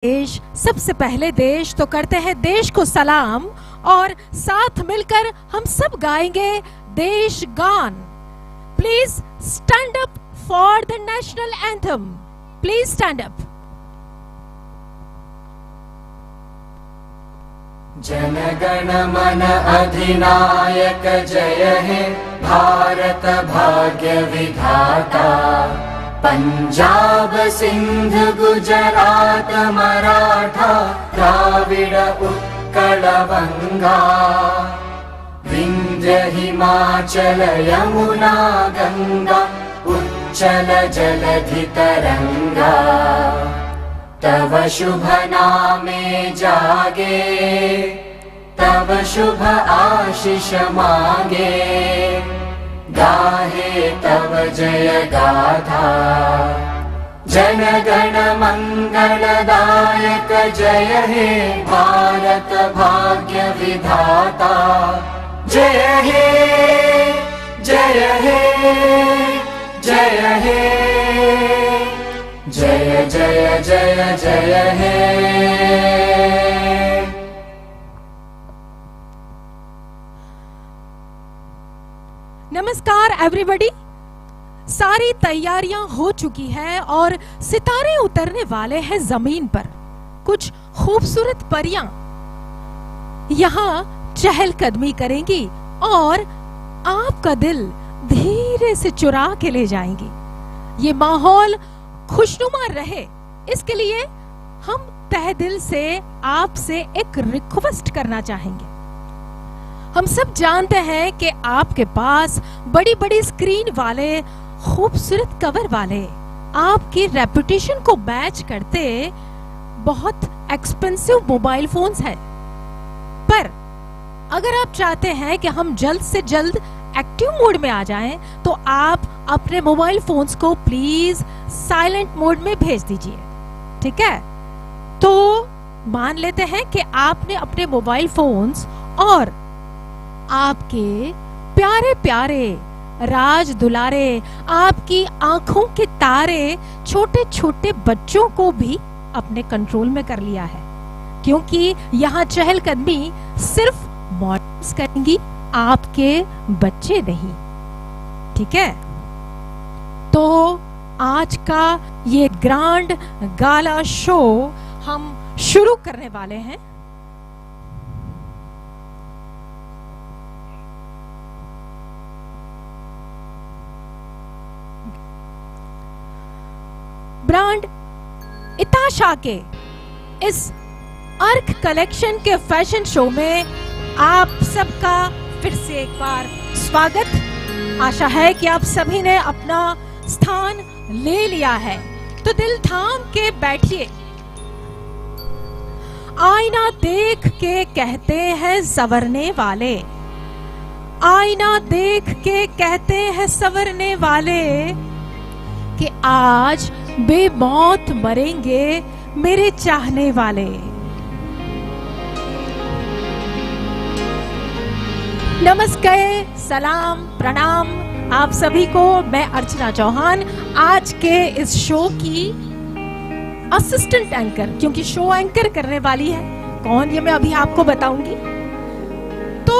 देश सबसे पहले देश तो करते हैं देश को सलाम और साथ मिलकर हम सब गाएंगे देश गान। Please stand up for the national anthem. Please stand up. Jana Gana मन अधिनायक जय हे भारत भाग्य विधाता। पंजाब सिंध गुजरात मराठा द्राविड उत्कल बंगा। विंध्य हिमाचल यमुना गंगा उच्चल जलधि तरंगा। तव शुभ नामे जागे तव शुभ आशीष मांगे। गाहे तव जय गाथा जन गण मंगलदायक जय हे भारत भाग्य विधाता। जय हे जय हे जय हे जय जय जय जय हे। नमस्कार एवरीबॉडी। सारी तैयारियां हो चुकी है और सितारे उतरने वाले हैं जमीन पर। कुछ खूबसूरत परियां यहाँ चहलकदमी करेंगी और आपका दिल धीरे से चुरा के ले जाएंगी। ये माहौल खुशनुमा रहे, इसके लिए हम तहे दिल से आपसे एक रिक्वेस्ट करना चाहेंगे। हम सब जानते हैं कि आपके पास बड़ी बड़ी स्क्रीन वाले, खूबसूरत कवर वाले, आपकी रेपुटेशन को मैच करते बहुत एक्सपेंसिव मोबाइल फोन्स हैं। पर अगर आप चाहते हैं कि हम जल्द से जल्द एक्टिव मोड में आ जाएं, तो आप अपने मोबाइल फोन्स को प्लीज साइलेंट मोड में भेज दीजिए। ठीक है? तो मान लेते हैं कि आपने अपने मोबाइल फोन्स और आपके प्यारे प्यारे राज दुलारे, आपकी आंखों के तारे, छोटे छोटे बच्चों को भी अपने कंट्रोल में कर लिया है, क्योंकि यहाँ चहलकदमी सिर्फ मॉडल्स करेंगी, आपके बच्चे नहीं। ठीक है? तो आज का ये ग्रैंड गाला शो हम शुरू करने वाले हैं। ब्रांड इताशा के इस अर्क कलेक्शन के फैशन शो में आप सबका फिर से एक बार स्वागत। आशा है कि आप सभी ने अपना स्थान ले लिया है, तो दिल थाम के बैठिए। आईना देख के कहते हैं संवरने वाले, आईना देख के कहते हैं संवरने वाले, कि आज बेमौत मरेंगे मेरे चाहने वाले। नमस्कार, सलाम, प्रणाम आप सभी को। मैं अर्चना चौहान, आज के इस शो की असिस्टेंट एंकर, क्योंकि शो एंकर करने वाली है कौन ये मैं अभी आपको बताऊंगी। तो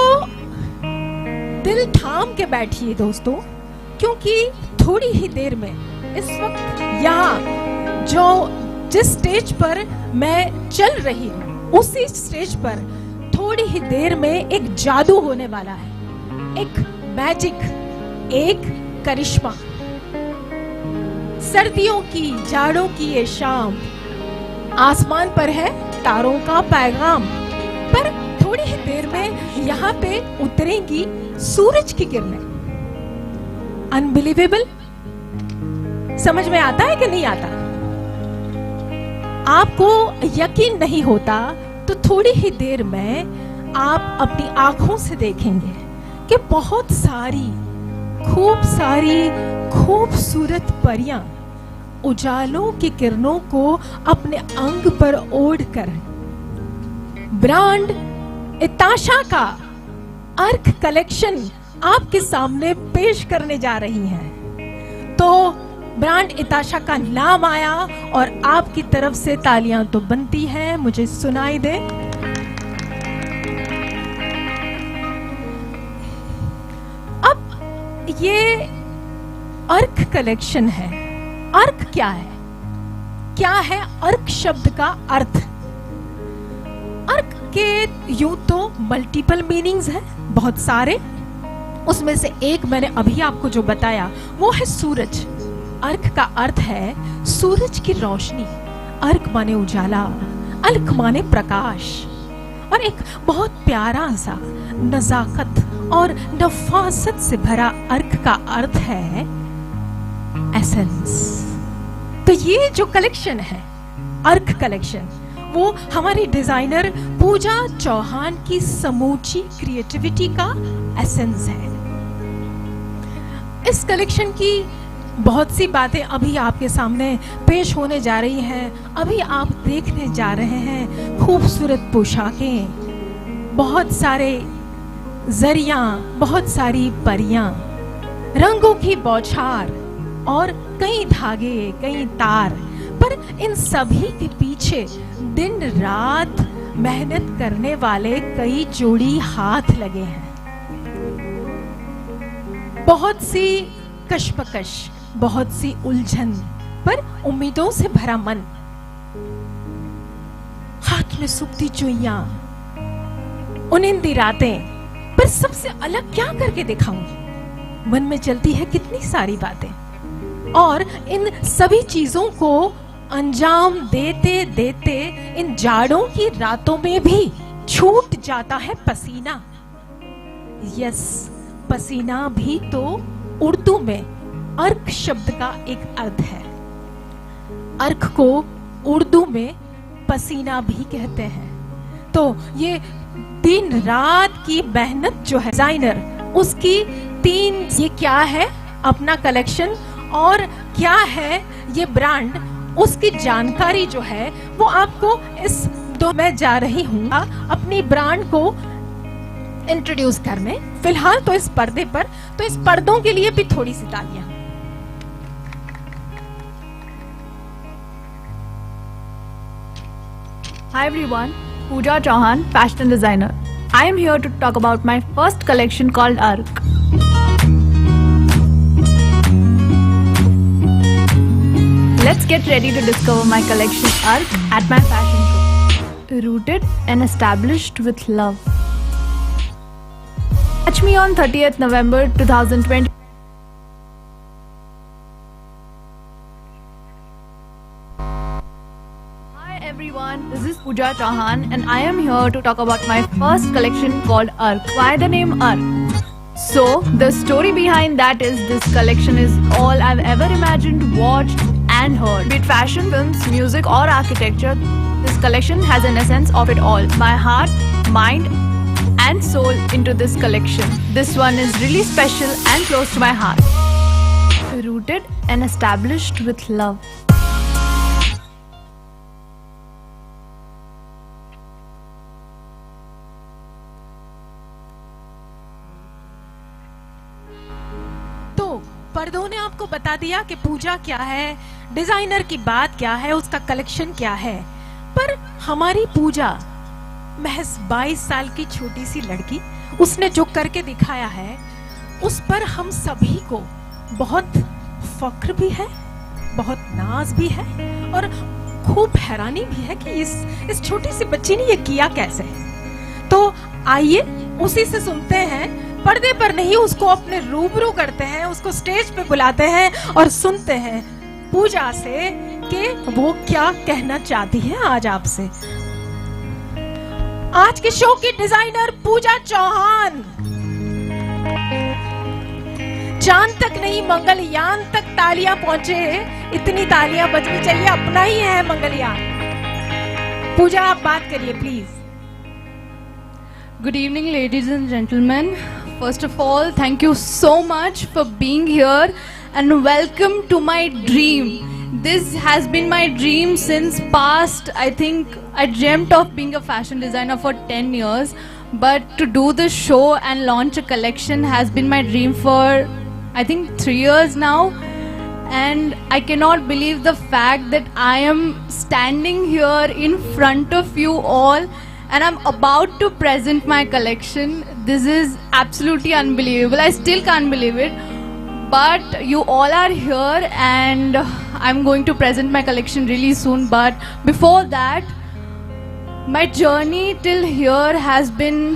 दिल थाम के बैठिए दोस्तों, क्योंकि थोड़ी ही देर में इस वक्त यहाँ जिस स्टेज पर मैं चल रही हूँ, उसी स्टेज पर थोड़ी ही देर में एक जादू होने वाला है, एक मैजिक, एक करिश्मा। सर्दियों की, जाड़ों की ये शाम, आसमान पर है तारों का पैगाम, पर थोड़ी ही देर में यहाँ पे उतरेंगी सूरज की किरणें। अनबिलीवेबल? समझ में आता है कि नहीं आता? आपको यकीन नहीं होता तो थोड़ी ही देर में आप अपनी आंखों से देखेंगे कि बहुत सारी खूबसूरत परियां उजालों की किरणों को अपने अंग पर ओढ़कर ब्रांड इताशा का अर्क कलेक्शन आपके सामने पेश करने जा रही हैं। तो ब्रांड इताशा का नाम आया और आपकी तरफ से तालियां तो बनती हैं, मुझे सुनाई दे। अब ये अर्क कलेक्शन है। अर्क क्या है? क्या है अर्क शब्द का अर्थ? अर्क के यूं तो मल्टीपल मीनिंग्स हैं, बहुत सारे। उसमें से एक मैंने अभी आपको जो बताया वो है सूरज। अर्क का अर्थ है सूरज की रोशनी। अर्क माने उजाला, अर्क माने प्रकाश। और एक बहुत प्यारा सा नजाकत और नफासत से भरा अर्क का अर्थ है एसेंस। तो ये जो कलेक्शन है अर्क कलेक्शन, वो हमारी डिजाइनर पूजा चौहान की समूची क्रिएटिविटी का एसेंस है। इस कलेक्शन की बहुत सी बातें अभी आपके सामने पेश होने जा रही हैं। अभी आप देखने जा रहे हैं खूबसूरत पोशाकें, बहुत सारे जरियां, बहुत सारी परियां, रंगों की बौछार और कई धागे, कई तार। पर इन सभी के पीछे दिन रात मेहनत करने वाले कई जोड़ी हाथ लगे हैं। बहुत सी कश्मकश, बहुत सी उलझन, पर उम्मीदों से भरा मन। हाथ में सूखती चुइयां, उनिंदी रातें, पर सबसे अलग क्या करके दिखाऊं? मन में चलती है कितनी सारी बातें। और इन सभी चीजों को अंजाम देते देते इन जाड़ों की रातों में भी छूट जाता है पसीना। यस, पसीना भी तो उर्दू में अर्क शब्द का एक अर्थ है। अर्क को उर्दू में पसीना भी कहते हैं। तो ये दिन रात की मेहनत जो है डिजाइनर, उसकी ये क्या है अपना कलेक्शन और क्या है ये ब्रांड, उसकी जानकारी जो है वो आपको मैं जा रही हूँ अपनी ब्रांड को इंट्रोड्यूस करने। फिलहाल तो इस पर्दे पर, तो इस पर्दों के लिए भी थोड़ी सी तालियां। Hi everyone, Pooja Chauhan, fashion designer. I am here to talk about my first collection called Arc. Let's get ready to discover my collection Arc at my fashion show. Rooted and established with love. Catch me on 30th November 2020. Everyone, this is Pooja Chauhan and I am here to talk about my first collection called Arc. Why the name Arc? So, the story behind that is this collection is all I've ever imagined, watched and heard. Be it fashion, films, music or architecture, this collection has an essence of it all. My heart, mind and soul into this collection. This one is really special and close to my heart. Rooted and established with love. पर्दों ने आपको बता दिया कि पूजा क्या है, designer की बात क्या है, उसका कलेक्शन क्या है। पर हमारी पूजा महज 22 साल की छोटी सी लड़की, उसने जो करके दिखाया है उस पर हम सभी को बहुत फक्र भी है, बहुत नाज भी है और खूब हैरानी भी है कि इस छोटी सी बच्ची ने ये किया कैसे। तो आइए उसी से सुनते हैं, पर्दे पर नहीं, उसको अपने रूबरू करते हैं, उसको स्टेज पे बुलाते हैं और सुनते हैं पूजा से कि वो क्या कहना चाहती है आज आपसे। आज के शो की डिजाइनर पूजा चौहान। चांद तक नहीं मंगलयान तक तालियां पहुंचे, इतनी तालियां बजनी चाहिए, अपना ही है मंगलयान। पूजा आप बात करिए please. Good evening, ladies and gentlemen. First of all, thank you so much for being here and welcome to my dream. This has been my dream since past, I think I dreamt of being a fashion designer for 10 years, but to do this show and launch a collection has been my dream for I think 3 years now. and I cannot believe the fact that I am standing here in front of you all and I'm about to present my collection. This is absolutely unbelievable. I still can't believe it, but you all are here and I'm going to present my collection really soon. But before that, my journey till here has been,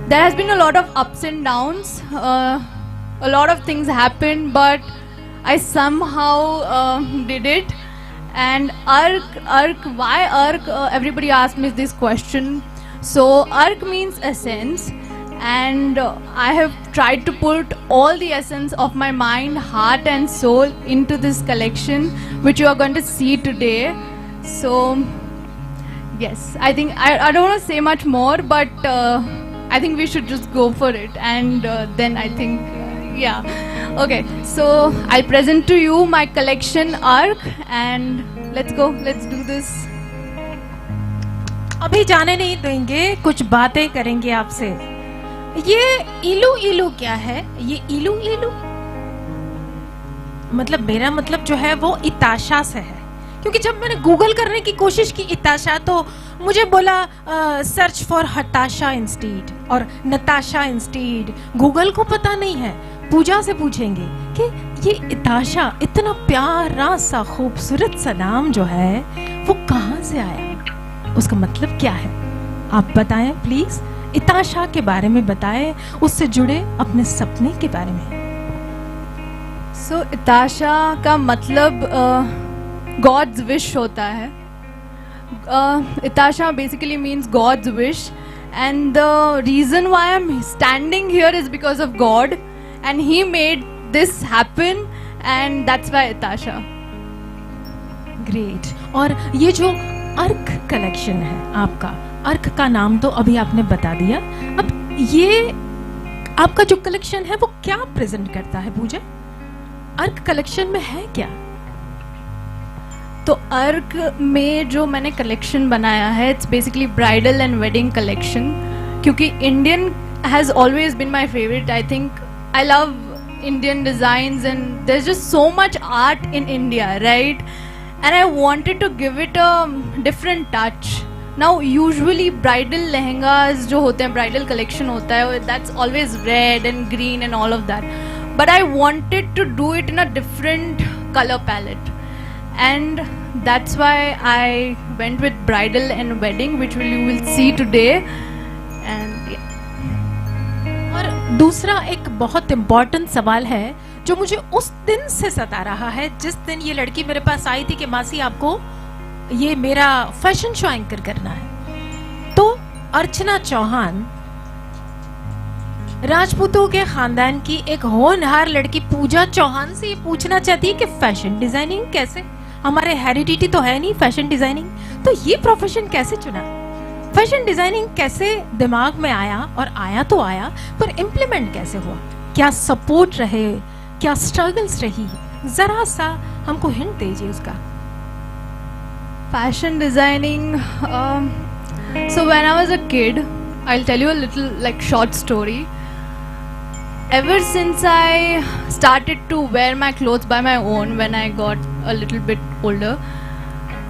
there has been a lot of ups and downs. A lot of things happened, but I somehow did it. And Ark, why Ark? Everybody asks me this question. So Ark means essence, and I have tried to put all the essence of my mind, heart and soul into this collection, which you are going to see today. So yes, I think I don't want to say much more, but I think we should just go for it, and then I think yeah. Okay, so I'll present to you my collection Ark, and let's go, let's do this. अभी जाने नहीं देंगे, कुछ बातें करेंगे आपसे। ये इलू इलू क्या है? ये इलू इलू मतलब मेरा मतलब जो है वो इताशा से है, क्योंकि जब मैंने गूगल करने की कोशिश की इताशा, तो मुझे बोला सर्च फॉर हताशा इंस्टीड और नताशा इंस्टीड। गूगल को पता नहीं है, पूजा से पूछेंगे कि ये इताशा इतना प्यारा सा खूबसूरत सा नाम जो है वो कहाँ से आया, उसका मतलब क्या है, आप बताएं प्लीज। इताशा के बारे में बताएं, उससे जुड़े अपने सपने के बारे में। सो इताशा का मतलब गॉड्स विश होता है। Itasha basically means God's wish, and the reason why I am standing here is because of God, and he made this happen, and that's why Itasha. Great. और ये जो अर्क कलेक्शन है आपका, अर्क का नाम तो अभी आपने बता दिया, अब ये आपका जो कलेक्शन है वो क्या प्रेजेंट करता है पूजा? अर्क कलेक्शन में है क्या? तो अर्क में जो मैंने कलेक्शन बनाया है, it's basically bridal and wedding collection, क्योंकि Indian has always been my favourite. I think I love Indian designs, and there's just so much art in India, right? And I wanted to give it a different touch. Now usually bridal lehengas जो होते हैं, bridal collection होता है, that's always red and green and all of that, but I wanted to do it in a different color palette, and that's why I went with bridal and wedding, which you will see today. And yeah. और दूसरा एक बहुत important सवाल है जो मुझे उस दिन से सता रहा है, जिस दिन ये लड़की मेरे पास आई थी कि मासी आपको ये मेरा फैशन शो एंकर करना है। तो अर्चना चौहान राजपूतों के खानदान की एक होनहार लड़की पूजा चौहान से ये पूछना चाहती है कि फैशन डिजाइनिंग कैसे, हमारे हेरिडिटी तो है नहीं फैशन डिजाइनिंग, तो ये प्रोफेशन कैसे चुना, फैशन डिजाइनिंग कैसे दिमाग में आया, और आया तो आया पर इम्प्लीमेंट कैसे हुआ, क्या सपोर्ट रहे, क्या स्ट्रगल्स रही, जरा सा हमको हिंट दीजिए उसका। Fashion designing, so when I was a kid, I'll tell you a little like short story. Ever since I started to wear my clothes by my own when I got a little bit older,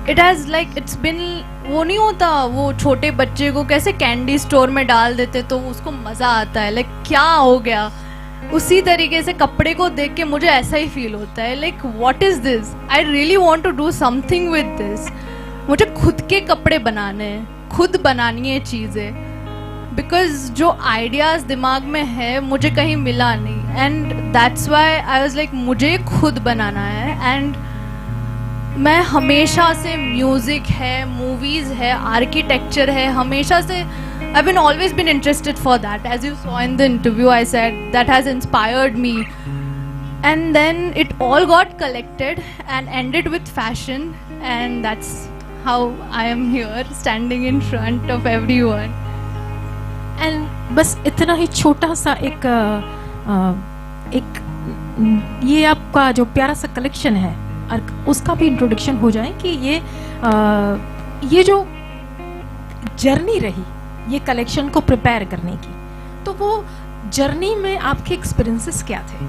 it has like it's been, वो नहीं होता वो छोटे बच्चे को कैसे candy store में डाल देते तो उसको मजा आता है, लाइक क्या हो गया, उसी तरीके से कपड़े को देख के मुझे ऐसा ही फील होता है, like what is this, I really want to do something with this. मुझे खुद के कपड़े बनाने हैं, खुद बनानी है चीज़ें, बिकॉज जो आइडियाज दिमाग में है मुझे कहीं मिला नहीं, and that's why I was like मुझे खुद बनाना है। एंड मैं हमेशा से म्यूजिक है, मूवीज है, आर्किटेक्चर है, हमेशा से I've been always been interested for that. As you saw in the interview, I said that has inspired me. And then it all got collected and ended with fashion, and that's how I am here standing in front of everyone. And बस इतना ही छोटा सा एक ये आपका जो प्यारा सा कलेक्शन है उसका भी इंट्रोडक्शन हो जाए कि ये जो जर्नी रही ये कलेक्शन को प्रिपेयर करने की, तो वो जर्नी में आपके एक्सपीरियंसेस क्या थे?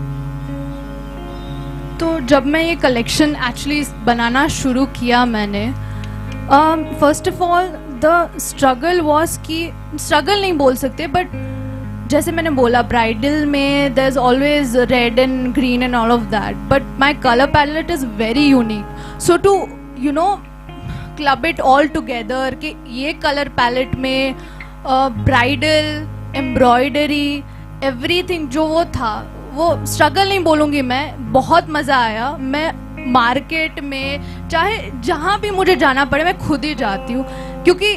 तो जब मैं ये कलेक्शन एक्चुअली बनाना शुरू किया मैंने, first of all the struggle was कि, स्ट्रगल नहीं बोल सकते बट जैसे मैंने बोला ब्राइडल में there is always red and green and all of that, but my colour palette is very unique. So to you know club it all together कि ये कलर पैलेट में ब्राइडल, एम्ब्रॉयडरी, एवरीथिंग जो वो था, वो struggle नहीं बोलूँगी मैं, बहुत मज़ा आया. मैं मार्केट में चाहे जहाँ भी मुझे जाना पड़े मैं खुद ही जाती हूँ, क्योंकि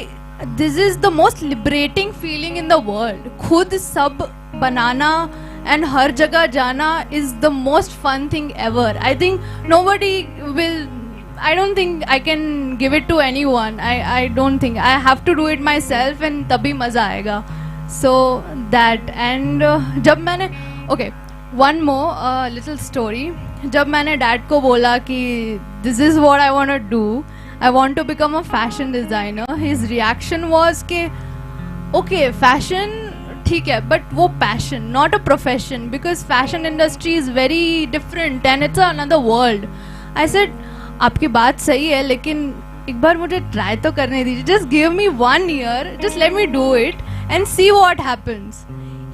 this is the most liberating feeling in the world. खुद सब बनाना एंड हर जगह जाना is the most fun thing ever. I think nobody will, I don't think I can give it to anyone. I don't think I have to do it myself and तभी मज़ा आएगा. So that and जब मैंने one more little story. जब मैंने dad को बोला कि this is what I want to do, I want to become a fashion designer, his reaction was कि okay fashion ठीक है but वो passion not a profession, because fashion industry is very different and it's another world. I said आपकी बात सही है लेकिन एक बार मुझे ट्राई तो करने दीजिए. Just give me 1 year, just let me do it and see what happens.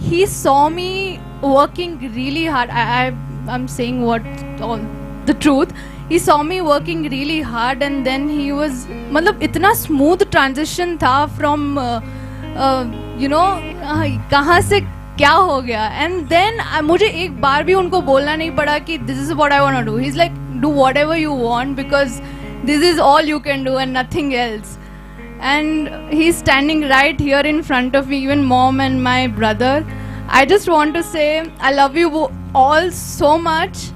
He saw me working really hard. I am saying what all the truth. He saw me working really hard and then he was, मतलब इतना smooth transition था from you know कहाँ से क्या हो गया. And then मुझे एक बार भी उनको बोलना नहीं पड़ा कि this is what I want to do. He is like do whatever you want because this is all you can do and nothing else. And he's standing right here in front of me, even mom and my brother. I just want to say I love you all so much.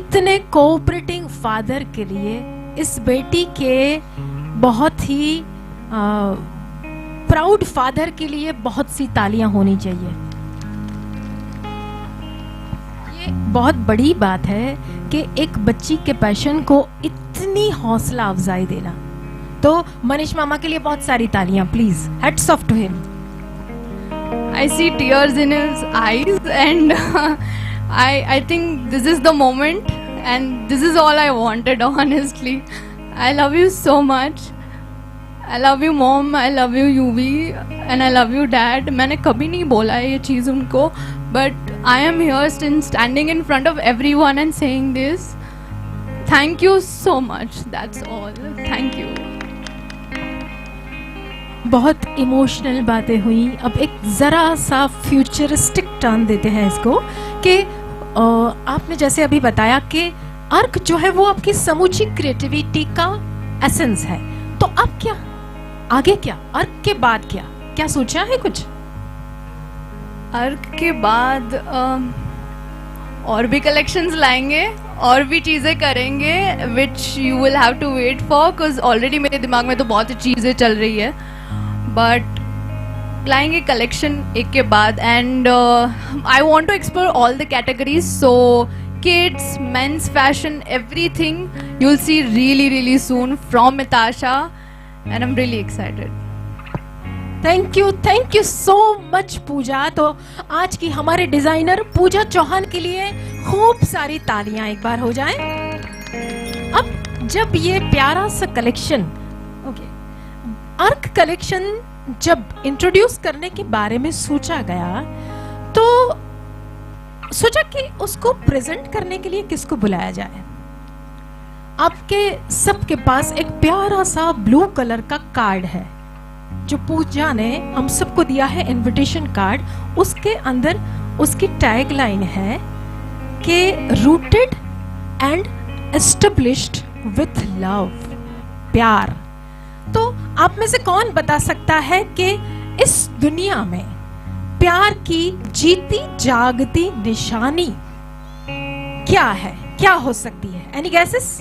इतने cooperating father के लिए इस बेटी के बहुत ही proud father के लिए बहुत सी तालियां होनी चाहिए. बहुत बड़ी बात है कि एक बच्ची के पैशन को इतनी हौसला अफजाई देना. तो मनीष मामा के लिए बहुत सारी तालियां please. Heads off to him. I see tears in his eyes and I think this is the moment and this is all I wanted, honestly. I love you so much. I love you mom, I love you UV and I love you dad. मैंने कभी नहीं बोला है ये चीज़ उनको, but I am here standing in front of everyone and saying this. Thank you so much. That's all. Thank you. बहुत emotional बातें हुई. अब एक ज़रा सा फ्यूचरिस्टिक टर्न देते हैं इसको कि आपने जैसे अभी बताया कि अर्क जो है वो आपकी समूची क्रिएटिविटी का एसेंस है. तो अब क्या आगे, क्या अर्क के बाद क्या क्या सोचा है कुछ? अर्क के बाद और भी कलेक्शंस लाएंगे और भी चीज़ें करेंगे which you will have to wait for, because already मेरे दिमाग में तो बहुत चीज़ें चल रही है, बट लाएंगे कलेक्शन एक के बाद. And I want to explore all the categories, so kids, men's fashion, everything you'll see really soon from Mitasha and I'm really excited. Thank you so much Pooja. तो आज की हमारे डिजाइनर पूजा चौहान के लिए खूब सारी तालियां एक बार हो जाएं. अब जब ये प्यारा सा कलेक्शन अर्क कलेक्शन जब इंट्रोड्यूस करने के बारे में सोचा गया, तो सोचा कि उसको प्रेजेंट करने के लिए किसको बुलाया जाए. आपके सबके पास एक प्यारा सा ब्लू कलर का कार्ड है जो पूजा ने हम सबको दिया है, इनविटेशन कार्ड. उसके अंदर उसकी टैग लाइन है कि rooted and established with love, प्यार. तो आप में से कौन बता सकता है कि इस दुनिया में प्यार की जीती जागती निशानी क्या है, क्या हो सकती है? Any guesses?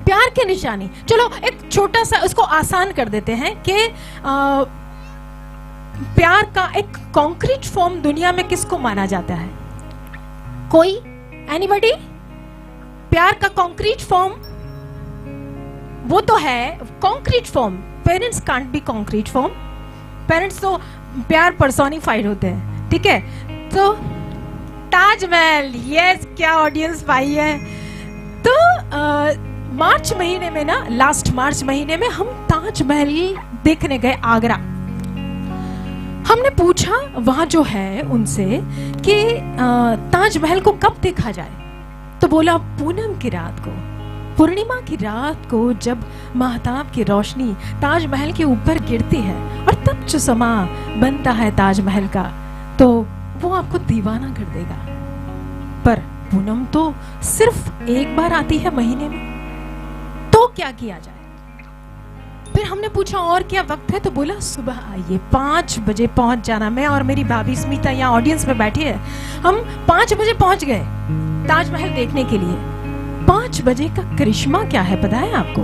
प्यार की निशानी. चलो एक छोटा सा इसको आसान कर देते हैं कि प्यार का एक कॉन्क्रीट फॉर्म दुनिया में किसको माना जाता है? कोई? एनीबॉडी? प्यार का कॉन्क्रीट फॉर्म वो तो है concrete form. Parents can't be concrete form. Parents तो प्यार पर्सोनिफाइड होते हैं, ठीक है? तो ताजमहल, यस, क्या ऑडियंस पाई है। तो मार्च महीने में ना, लास्ट मार्च महीने में हम ताजमहल देखने गए आगरा। हमने पूछा वहां जो है उनसे कि ताजमहल को कब देखा जाए, तो बोला पूनम की रात को, पूर्णिमा की रात को, जब महताब की रोशनी ताजमहल के ऊपर गिरती है और तब जो समा बनता है ताजमहल का, तो वो आपको दीवाना कर देगा। पर पूनम तो सिर्फ एक बार आती है महीने में, तो क्या किया जाए। फिर हमने पूछा और क्या वक्त है, तो बोला सुबह आइए, 5 बजे पहुंच जाना। मैं और मेरी भाभी स्मिता यहाँ ऑडियंस में बैठी है, हम 5 बजे पहुंच गए ताजमहल देखने के लिए। 5 बजे का करिश्मा क्या है पता है आपको,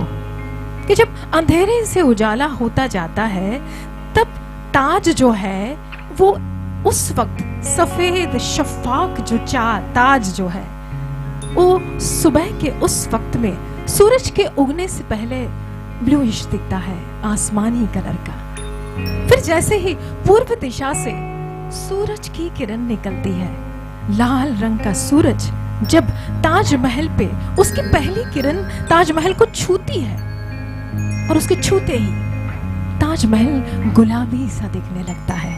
कि जब अंधेरे से उजाला होता जाता है तब ताज जो है वो उस वक्त सफेद शफाक जो ताज जो है वो सुबह के उस वक्त में सूरज के उगने से पहले ब्लूइश दिखता है, आसमानी कलर का। फिर जैसे ही पूर्व दिशा से सूरज की किरण निकलती है, लाल रंग का सूरज जब ताजमहल पे उसकी पहली किरण ताजमहल को छूती है और उसके छूते ही ताजमहल गुलाबी सा दिखने लगता है।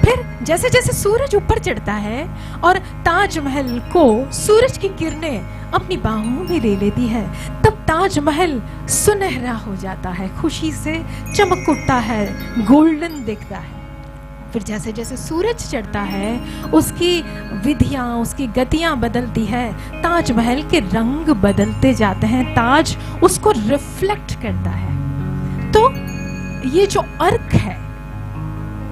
फिर जैसे जैसे सूरज ऊपर चढ़ता है और ताजमहल को सूरज की किरणें अपनी बाहों में ले लेती है, तब ताजमहल सुनहरा हो जाता है, खुशी से चमक उठता है, गोल्डन दिखता है। फिर जैसे जैसे सूरज चढ़ता है उसकी विधियां, उसकी गतियां बदलती है, ताजमहल के रंग बदलते जाते हैं, ताज उसको रिफ्लेक्ट करता है। तो ये जो अर्क है,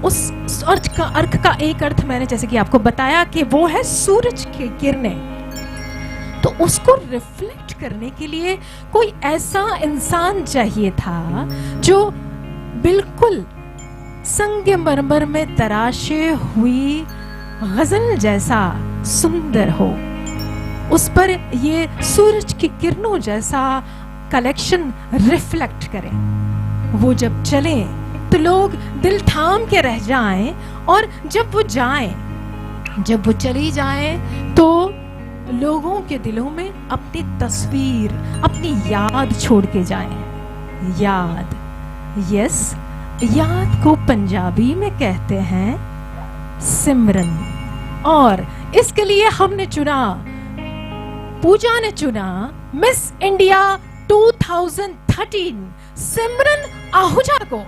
उस अर्क का एक अर्थ मैंने जैसे कि आपको बताया कि वो है सूरज की किरणें। तो उसको रिफ्लेक्ट करने के लिए कोई ऐसा इंसान चाहिए था जो बिल्कुल संगमरमर में तराशे हुई गजल जैसा सुंदर हो, उस पर ये सूरज की किरणों जैसा कलेक्शन रिफ्लेक्ट करे। वो जब चले तो लोग दिल थाम के रह जाएं, और जब वो चली जाएं तो लोगों के दिलों में अपनी तस्वीर, अपनी याद छोड़ के जाएं। याद, यस, याद को पंजाबी में कहते हैं सिमरन। और इसके लिए हमने चुना, पूजा ने चुना मिस इंडिया 2013 सिमरन आहूजा को।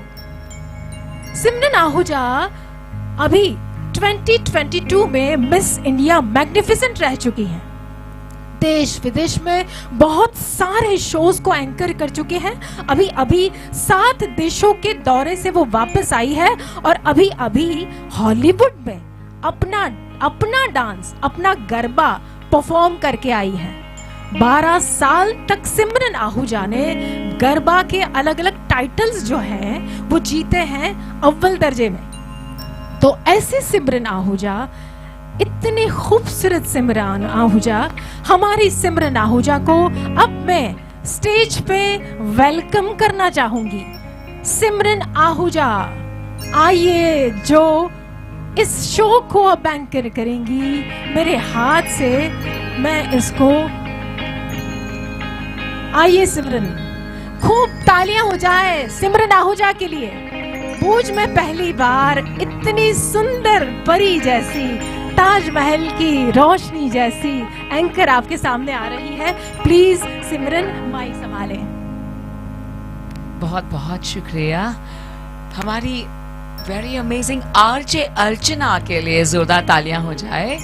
सिमरन आहूजा अभी 2022 में मिस इंडिया मैग्निफिसेंट रह चुकी हैं। देश विदेश में बहुत सारे शोज को एंकर कर चुके हैं। अभी अभी 7 देशों के दौरे से वो वापस आई है और अभी अभी हॉलीवुड में अपना डांस, अपना गरबा परफॉर्म करके आई है। 12 साल तक सिमरन आहूजा ने गरबा के अलग अलग टाइटल्स जो हैं वो जीते हैं अव्वल दर्जे में। तो ऐसे सिमरन आहूजा, इतने खूबसूरत सिमरन आहूजा, हमारी सिमरन आहूजा को अब मैं स्टेज पे वेलकम करना चाहूंगी। सिमरन आहूजा आइए, जो इस शो को अब एंकर करेंगी। मेरे हाथ से मैं इसको, आइए सिमरन, खूब तालियां हो जाए सिमरन आहूजा के लिए। भूज में पहली बार इतनी सुंदर परी जैसी, ताजमहल की रोशनी जैसी एंकर आपके सामने आ रही है। प्लीज सिमरन माइक संभालें। बहुत बहुत शुक्रिया। हमारी वेरी अमेजिंग आरजे अर्चना के लिए जोरदार तालियां हो जाए।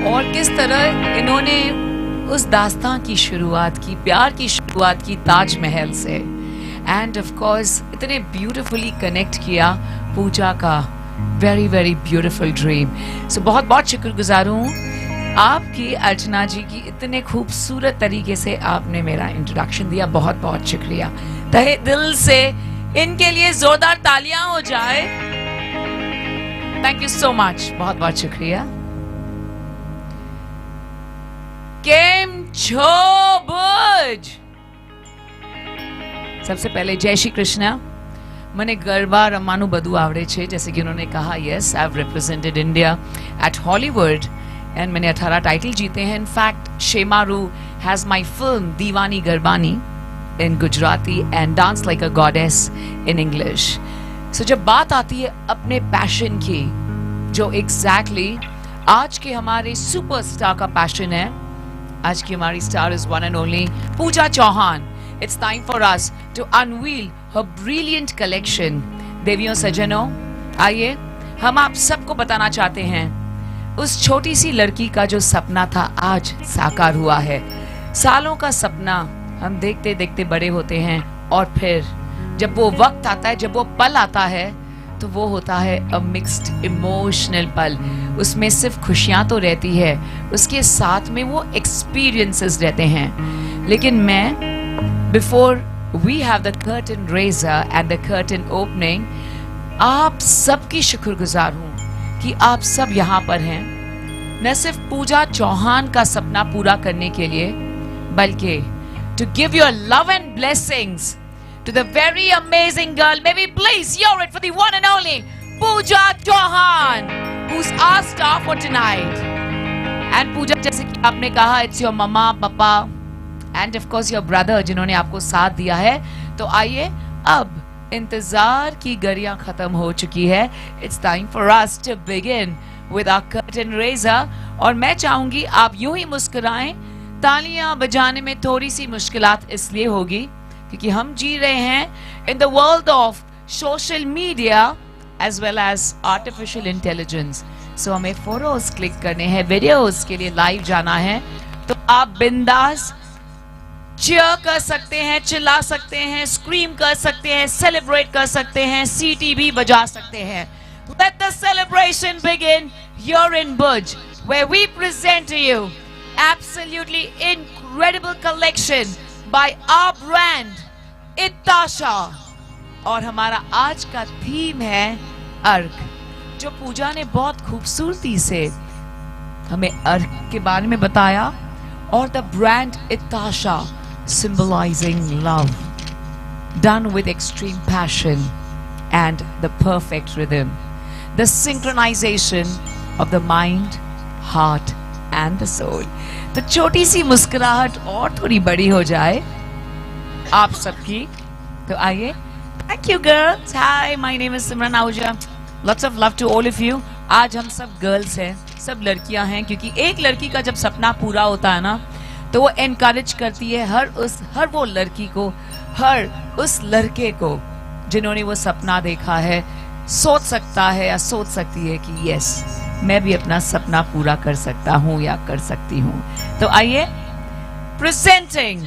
और किस तरह इन्होंने उस दास्तां की शुरुआत की, प्यार की शुरुआत की ताजमहल से, एंड ऑफ कोर्स इतने ब्यूटीफुली कनेक्ट किया पूजा का वेरी वेरी ब्यूटीफुल ड्रीम। सो बहुत बहुत शुक्रगुजार हूँ आपकी, अर्चना जी की, इतने खूबसूरत तरीके से आपने मेरा इंट्रोडक्शन दिया। बहुत बहुत शुक्रिया। तहे दिल से इनके लिए जोरदार तालियां हो जाए। थैंक यू सो मच, बहुत बहुत शुक्रिया। केम छो भुज। सबसे पहले जय श्री कृष्णा। મને ગરબા રમવાનું બધું આવડે છે, जैसे कि उन्होंने कहा yes, I've represented India at Hollywood and मैंने 18 टाइटल जीते हैं. In fact Shemaroo has my film Deewani Garbani in Gujarati and Dance Like a Goddess in English. So जब बात आती है अपने पैशन की, जो एग्जैक्टली आज के हमारे सुपरस्टार का पैशन है, आज की हमारी star is one and only Pooja Chauhan. It's time for us to unveil her brilliant collection. देवियों सज्जनों, आइए हम आप सबको बताना चाहते हैं उस छोटी सी लड़की का जो सपना था आज साकार हुआ है. सालों का सपना हम देखते देखते बड़े होते हैं और फिर जब वो वक्त आता है, जब वो पल आता है, तो वो होता है अ मिक्स्ड इमोशनल पल. उसमें सिर्फ खुशियां तो रहती है, उसके साथ में वो एक्सपीरियंसेस रहते हैं. लेकिन मैं before we have the curtain raiser and the curtain opening, आप सबकी शुक्रगुजार हूँ कि आप सब यहाँ पर हैं, न सिर्फ पूजा चौहान का सपना पूरा करने के लिए, बल्कि to give your love and blessings to the very amazing girl. May we please hear it for the one and only Pooja Chauhan, who's our star for tonight. And Pooja, जैसे कि आपने कहा, it's your mama, papa, and of course your brother जिन्होंने आपको साथ दिया है. तो आइए, अब इंतजार की घड़ियां खत्म हो चुकी है. It's time for us to begin with our curtain raiser. और मैं चाहूंगी आप यूं ही मुस्कुराएं. तालियां बजाने में थोड़ी सी मुश्किलात इसलिए होगी क्योंकि हम जी रहे हैं in the world of social media as well as artificial intelligence. So हमें फोटोज क्लिक करने हैं, वीडियोस के लिए लाइव जाना है, तो आप बिंदास चीयर कर सकते हैं, चिल्ला सकते हैं, स्क्रीम कर सकते हैं, सेलिब्रेट कर सकते हैं, सीटी भी बजा सकते हैं. Let the celebration begin here in Bhuj, where we present to you absolutely incredible collection by our brand Itasha. और हमारा आज का थीम है अर्क, जो पूजा ने बहुत खूबसूरती से हमें अर्क के बारे में बताया. और the brand Itasha symbolizing love done with extreme passion and the perfect rhythm, the synchronization of the mind, heart and the soul. तो छोटी सी मुस्कुराहट और थोड़ी बड़ी हो जाए आप सबकी. तो आइए. Thank you girls. Hi, my name is Simran Ahuja. Lots of love to all of you. आज हम सब गर्ल्स हैं, सब लड़कियां हैं, क्योंकि एक लड़की का जब सपना पूरा होता है ना, तो वो एनकरेज करती है हर वो लड़की को, हर उस लड़के को जिन्होंने वो सपना देखा है, सोच सकता है या सोच सकती है कि यस, मैं भी अपना सपना पूरा कर सकता हूँ या कर सकती हूँ. तो आइए, presenting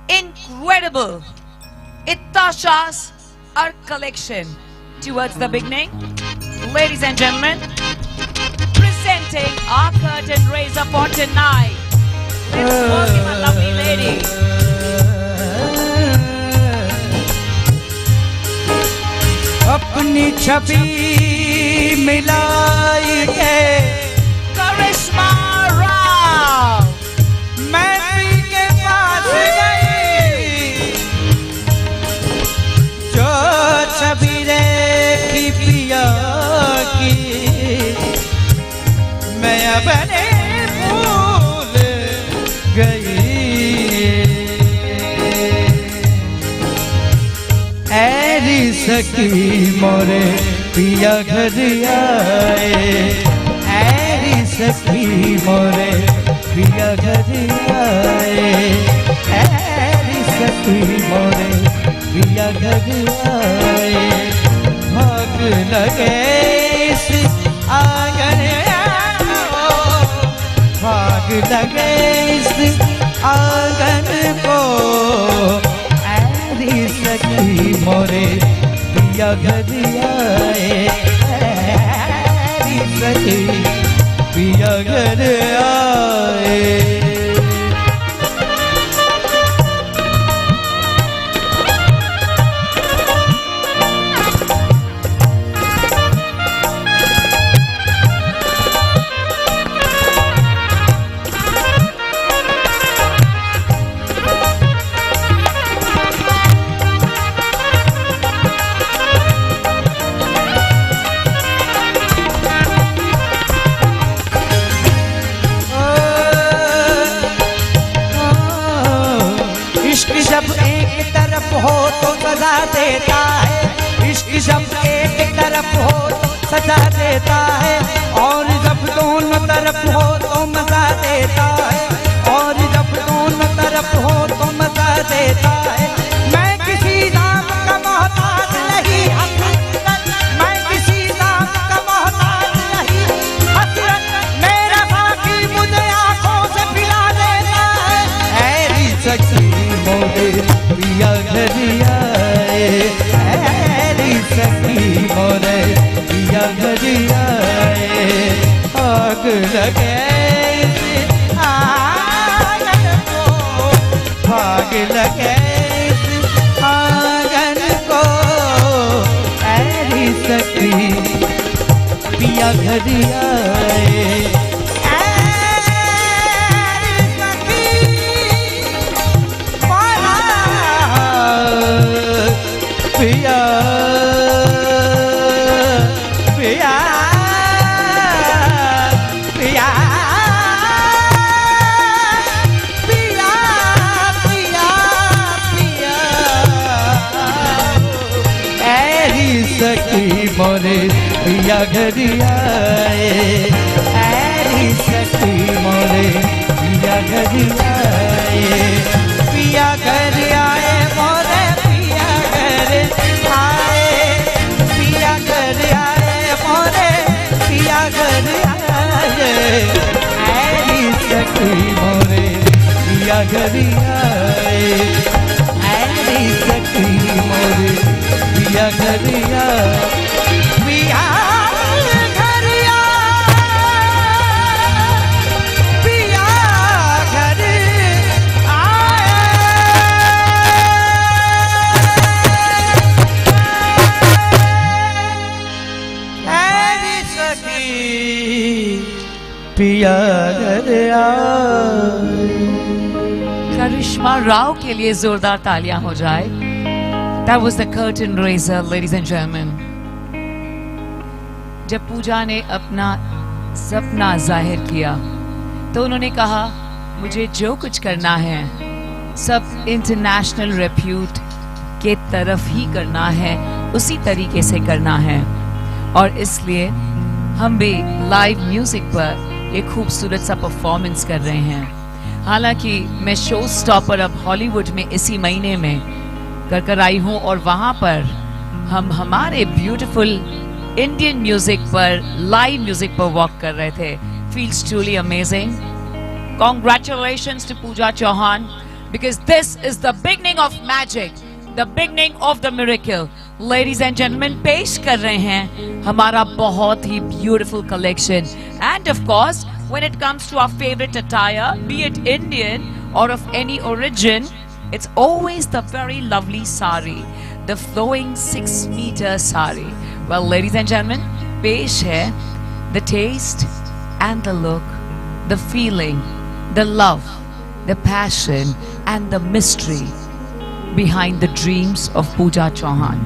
incredible Itasha's art collection towards the beginning. Ladies and gentlemen, presenting our curtain raiser for tonight. Let's welcome a lovely lady. अपनी छवि मिलाई है Karishma Rao. मैं पी के पास गई, जो छवि देखी पिया की, मैं अपने भूल गई. ऐरी सकी मोरे पिया घर आए, ऐरी सखी मोरे पिया घर आए, ऐरी सखी मोरे पिया घर आए. भाग लगे इस आंगन को, भाग लगे इस आंगन को, ऐरी सखी मोरे पिया घर आए, ऐरी सखी पिया घर आए. एक तरफ हो तो सजा देता है, इश्क जब एक तरफ हो तो सजा देता है, और जब दोनों तरफ हो तो मजा देता है, और जब दोनों तरफ हो तो मजा देता है। मैं किसी नाम का मोहताज नहीं, मैं किसी नाम का मोहताज नहीं, हसरत मेरा साथी मुझे आंखों से पिला देता है। ऐरी सखी मोरे पिया घरिया, ऐरी सखी मोरे पिया घरिया, आग लगे इस आंगन को, आग लगे इस आंगन को, ऐरी सखी पिया घरिया, पिया पिया पिया पिया पिया पिया, ऐरी सखी मोरे पिया घरिया, ऐरी सखी मोरे पिया घरिया, पिया घर आए मोरे पिया घर आए, पिया घर आए मोरे पिया घर आए, ऐरी सखी मोरे पिया घर आए, ऐरी सखी मोरे पिया घर आए, पिया घर आए, पिया घर पिया घर आए। करिश्मा राव के लिए जोरदार तालियां हो जाए। That was the curtain raiser, ladies and gentlemen. जब पूजा ने अपना सपना जाहिर किया तो उन्होंने कहा मुझे जो कुछ करना है सब इंटरनेशनल रेप्यूट के तरफ ही करना है, उसी तरीके से करना है, और इसलिए हम भी लाइव म्यूजिक पर एक खूबसूरत सा परफॉर्मेंस कर रहे हैं। हालांकि मैं शो स्टॉपर अब हॉलीवुड में इसी महीने में कर आई हूँ, और वहाँ पर हम हमारे ब्यूटीफुल इंडियन म्यूजिक पर, लाइव म्यूजिक पर वॉक कर रहे थे। Feels truly amazing. Congratulations to Pooja Chauhan, because this is the beginning of magic, the beginning of the miracle. Ladies and gentlemen, पेश कर रहे हैं हमारा बहुत ही beautiful collection, and of course when it comes to our favorite attire, be it Indian or of any origin, it's always the very lovely sari, the flowing 6-meter sari. Well, ladies and gentlemen, पेश है the taste and the look, the feeling, the love, the passion and the mystery behind the dreams of Pooja Chauhan,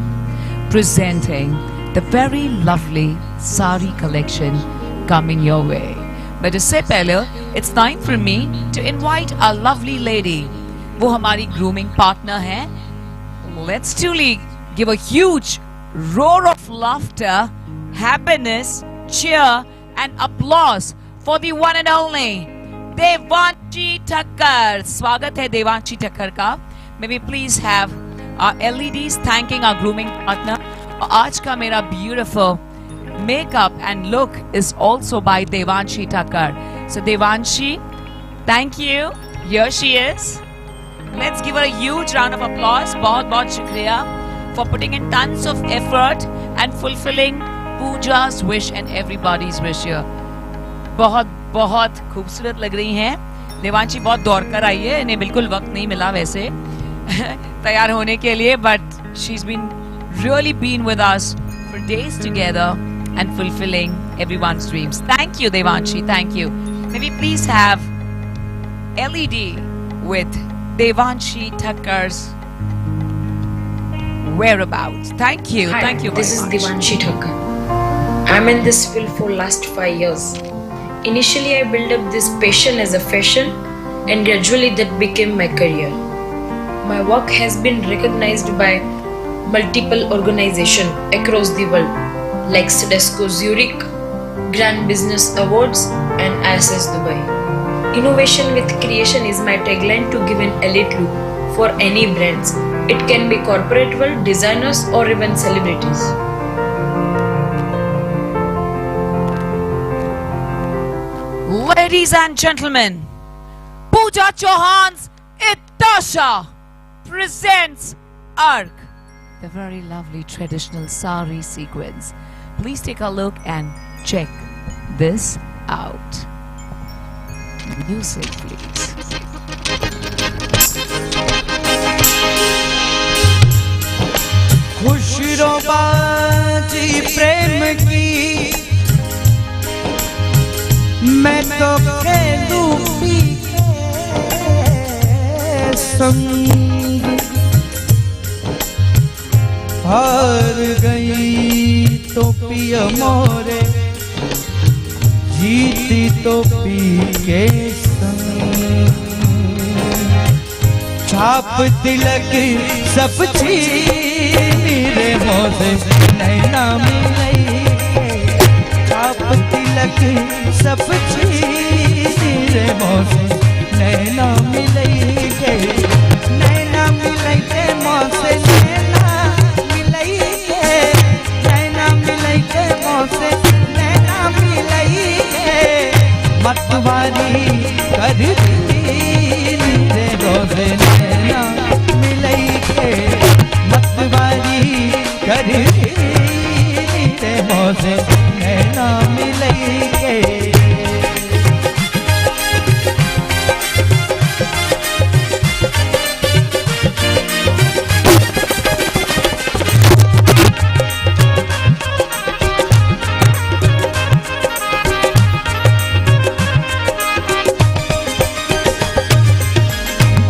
presenting the very lovely sari collection coming your way. But इससे पहले it's time for me to invite our lovely lady. वो हमारी grooming partner है. Let's truly give a huge roar of laughter, happiness, cheer and applause for the one and only Devanshi Thakkar. स्वागत है देवांशी ठक्कर का. May we please have our LEDs thanking our grooming partner. आज का मेरा beautiful makeup and look is also by Devanshi Thakkar. So Devanshi, thank you. Here she is. Let's give her a huge round of applause. बहुत बहुत शुक्रिया for putting in tons of effort and fulfilling Pooja's wish and everybody's wish here. बहुत बहुत खूबसूरत लग रही हैं. देवांशी बहुत दौड़ कर आई है, इन्हें बिल्कुल वक्त नहीं मिला वैसे तैयार होने के लिए, but she's been really been with us for days together and fulfilling everyone's dreams. Thank you, Devanshi. Thank you. May we please have LED with Devanshi Thakkar's whereabouts. Thank you. Hi, Thank you. This is very much. Devanshi Thakkar. I'm in this field for last 5 years. Initially, I built up this passion as a fashion, and gradually that became my career. my work has been recognized by multiple organizations across the world like Sedesco Zurich, Grand Business Awards and ISS Dubai. Innovation with creation is my tagline to give an elite look for any brands. It can be corporate world, designers or even celebrities. Ladies and gentlemen, Pooja Chauhan's Itasha presents Arc, the very lovely traditional sari sequence. Please take a look and check this out. Music, please. Khusro बाजी प्रेम की मैं तो खेलू P के संग हार गई तो पिया मोरे जीती तो पी के संग छाप तिलक सब छीन रे मोसे नैना मिलई छाप तिलक सब छीन रे मोसे नैना मिलई के नैना मिलई के मोसे नैना मिलई के नैना मिलई के मोसे नैना मिलई के मतवारी कर दी रे रोजे नैना मिलई के मतवारी कर दी रे मोसे नैना मिलई के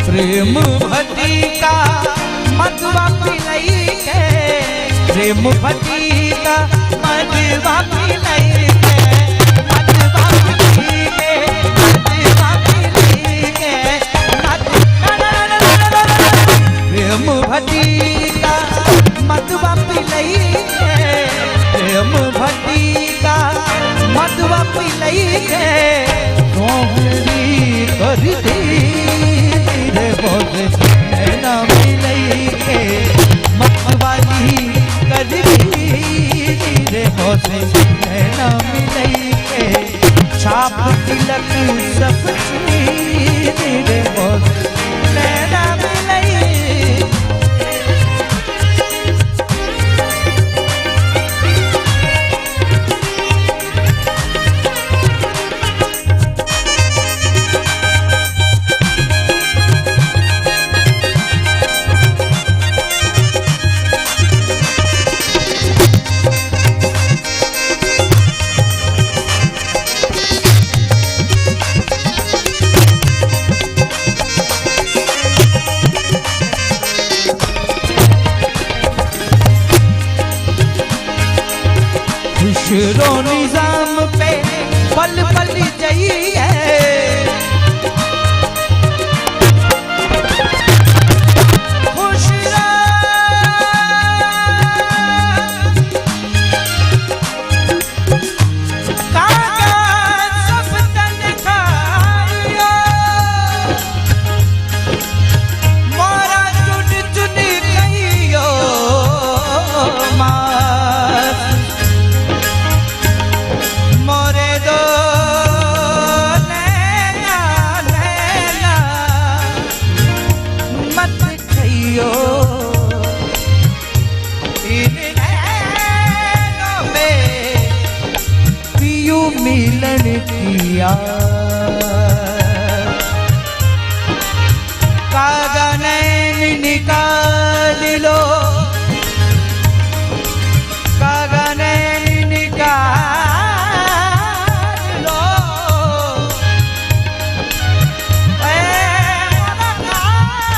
प्रेम भटी का मधुआ पिलई के प्रेम भटी का मधुआ पिलई के मधुआ पिलई के मधुआ पिलई के प्रेम भटी का मधुआ पिलई के प्रेम भटी का मधुआ पिलई के कोहरी कर दी नैना मिलई के मतवाली कर दी रे होसे नैना मिलई के छाप तिलक सब छीन रे होसे नैना मिलई खुशरो निजाम पे पल पल जाइए खुशरो कागज सब तन खाइयो मोरा चुन चुन गइयो मास मोरे दो नैना नैना मत खइयो इन नैनों में पियू मिलन किया कागा नैन निकाल लो कागा नैन निकाल लो ए मोरा कागा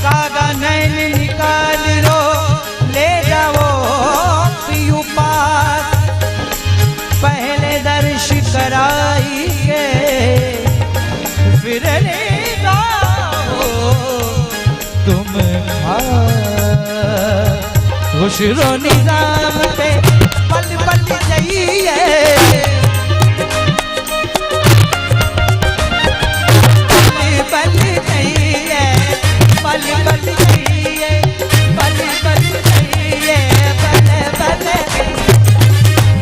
कागा नैन निकाल लो ले जाओ पियू पास खुशरो निजाम पे पल पल जाइए, पल जाइए, पल पल जाइए, पल पल जाइए, पल पल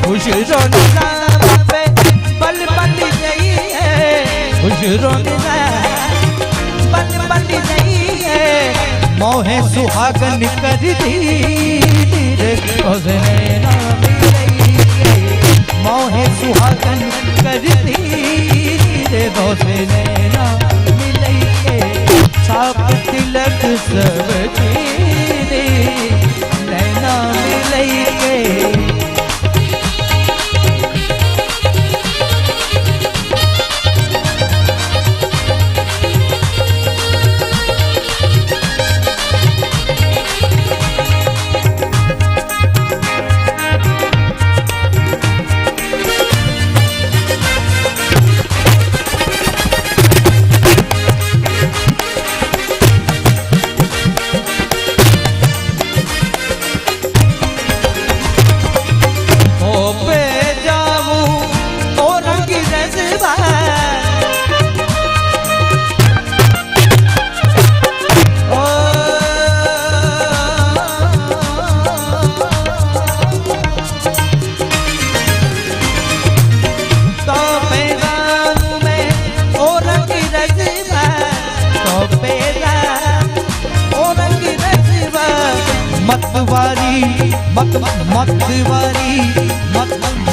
खुशरो निजाम पे पल पल जाइए, खुशरो निजाम पल पल जाइए, मोहे सुहागन कर दी मोहे सुहागन कर दी दोसे नैना मिलइए, छाप तिलक सब चीरे नैना मिलइए।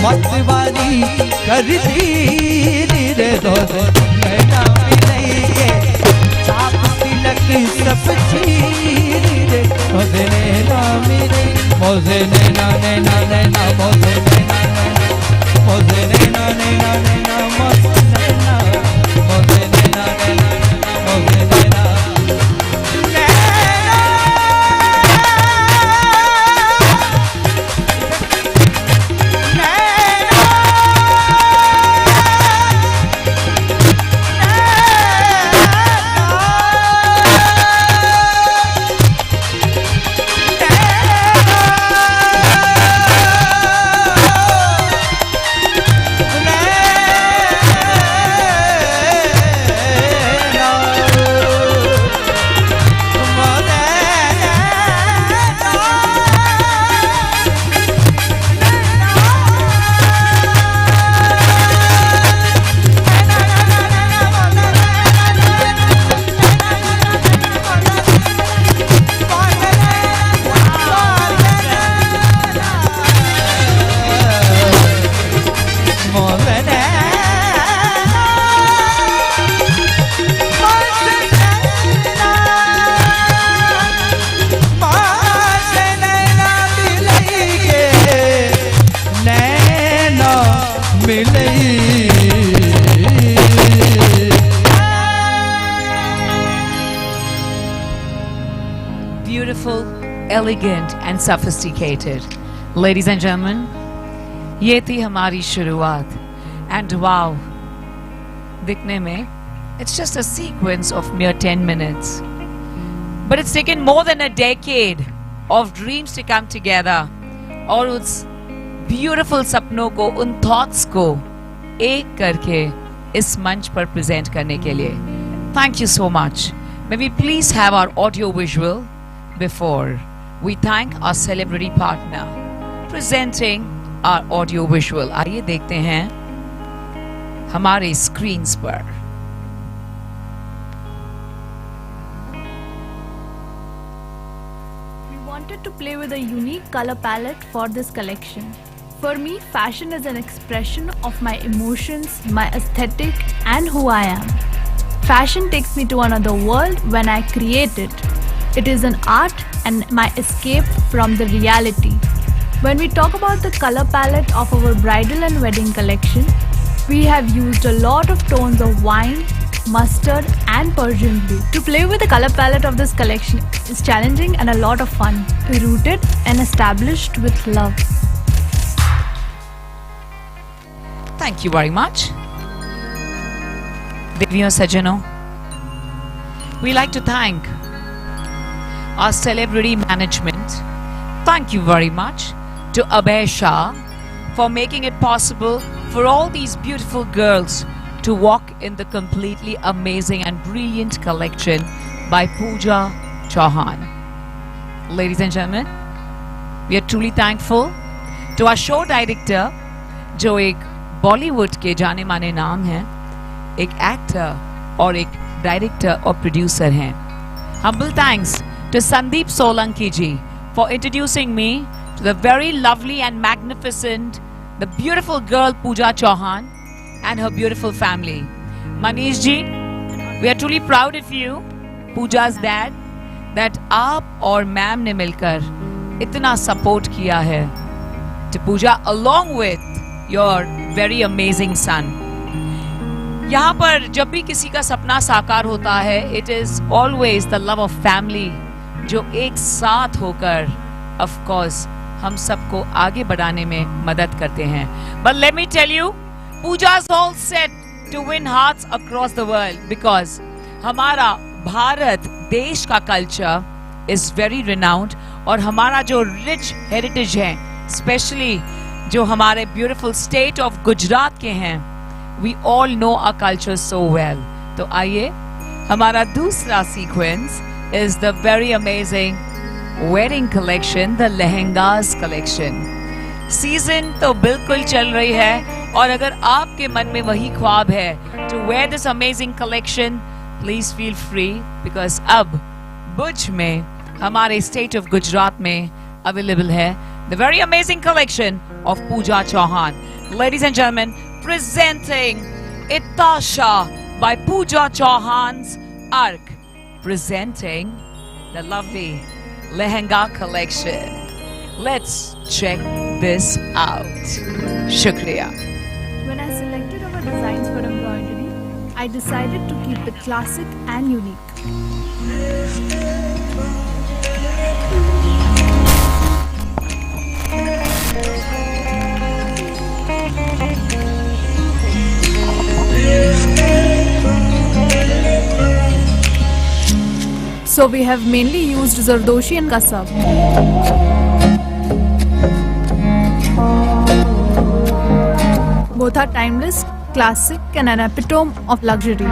मतवारी कर दी रे दोस्त नैना मिलइए, छाप तिलक सब चीरे मोसे नैना मिलइए, मोसे नैना नैना नैना मोसे नैना नैना मोसे नैना नैना नैना मोसे नैना मोसे नैना नैना मोसे नैना। Beautiful, elegant and sophisticated. Ladies and gentlemen, ये थी हमारी शुरुआत. And wow, दिखने में it's just a sequence of mere 10 minutes. But it's taken more than a decade of dreams to come together. और उस beautiful सपनों को, उन thoughts को एक करके इस मंच पर present करने के लिए. Thank you so much. May we please have our audio visual before we thank our celebrity partner presenting our audio visual. आइए देखते हैं हमारे screens पर. We wanted to play with a unique color palette for this collection. For me, fashion is an expression of my emotions, my aesthetic, and who I am. Fashion takes me to another world when I create it. It is an art and my escape from the reality. When we talk about the color palette of our bridal and wedding collection, we have used a lot of tones of wine, mustard, and Persian blue. To play with the color palette of this collection is challenging and a lot of fun, rooted and established with love. Thank you very much. Deviyon Sajano, we like to thank our celebrity management. Thank you very much to Abhay Shah for making it possible for all these beautiful girls to walk in the completely amazing and brilliant collection by Pooja Chauhan. Ladies and gentlemen, we are truly thankful to our show director, जो एक बॉलीवुड के जाने माने नाम हैं, एक actor और एक डायरेक्टर और प्रोड्यूसर हैं. Humble thanks to Sandeep Solanki ji for introducing me to the very lovely and magnificent, the beautiful girl Pooja Chauhan and her beautiful family. Manish ji, we are truly proud of you, Pooja's dad, that आप और ma'am ने मिलकर इतना support किया है to Pooja along with your very amazing son. यहाँ पर जब भी किसी का सपना साकार होता है, it is always the love of family जो एक साथ होकर of course हम सबको आगे बढ़ाने में मदद करते हैं. But let me tell you, Pooja's all set to win hearts across the world because हमारा भारत देश का culture is very renowned और हमारा जो rich heritage है, especially जो हमारे beautiful state of गुजरात के हैं, we all know our culture so well. तो आइए, हमारा दूसरा sequence is the very amazing wedding collection, the lehengas collection. Season तो बिल्कुल चल रही है और अगर आपके मन में वही ख्वाब है to wear this amazing collection, please feel free because अब भुज में हमारे state of गुजरात में available है the very amazing collection of Pooja Chauhan. Ladies and gentlemen, presenting Itasha by Pooja Chauhan's Arc, presenting the lovely lehenga collection. Let's check this out. Shukriya. When I selected our designs for embroidery, I decided to keep it classic and unique. So we have mainly used Zardoshi and Kasab. Both are timeless, classic and an epitome of luxury.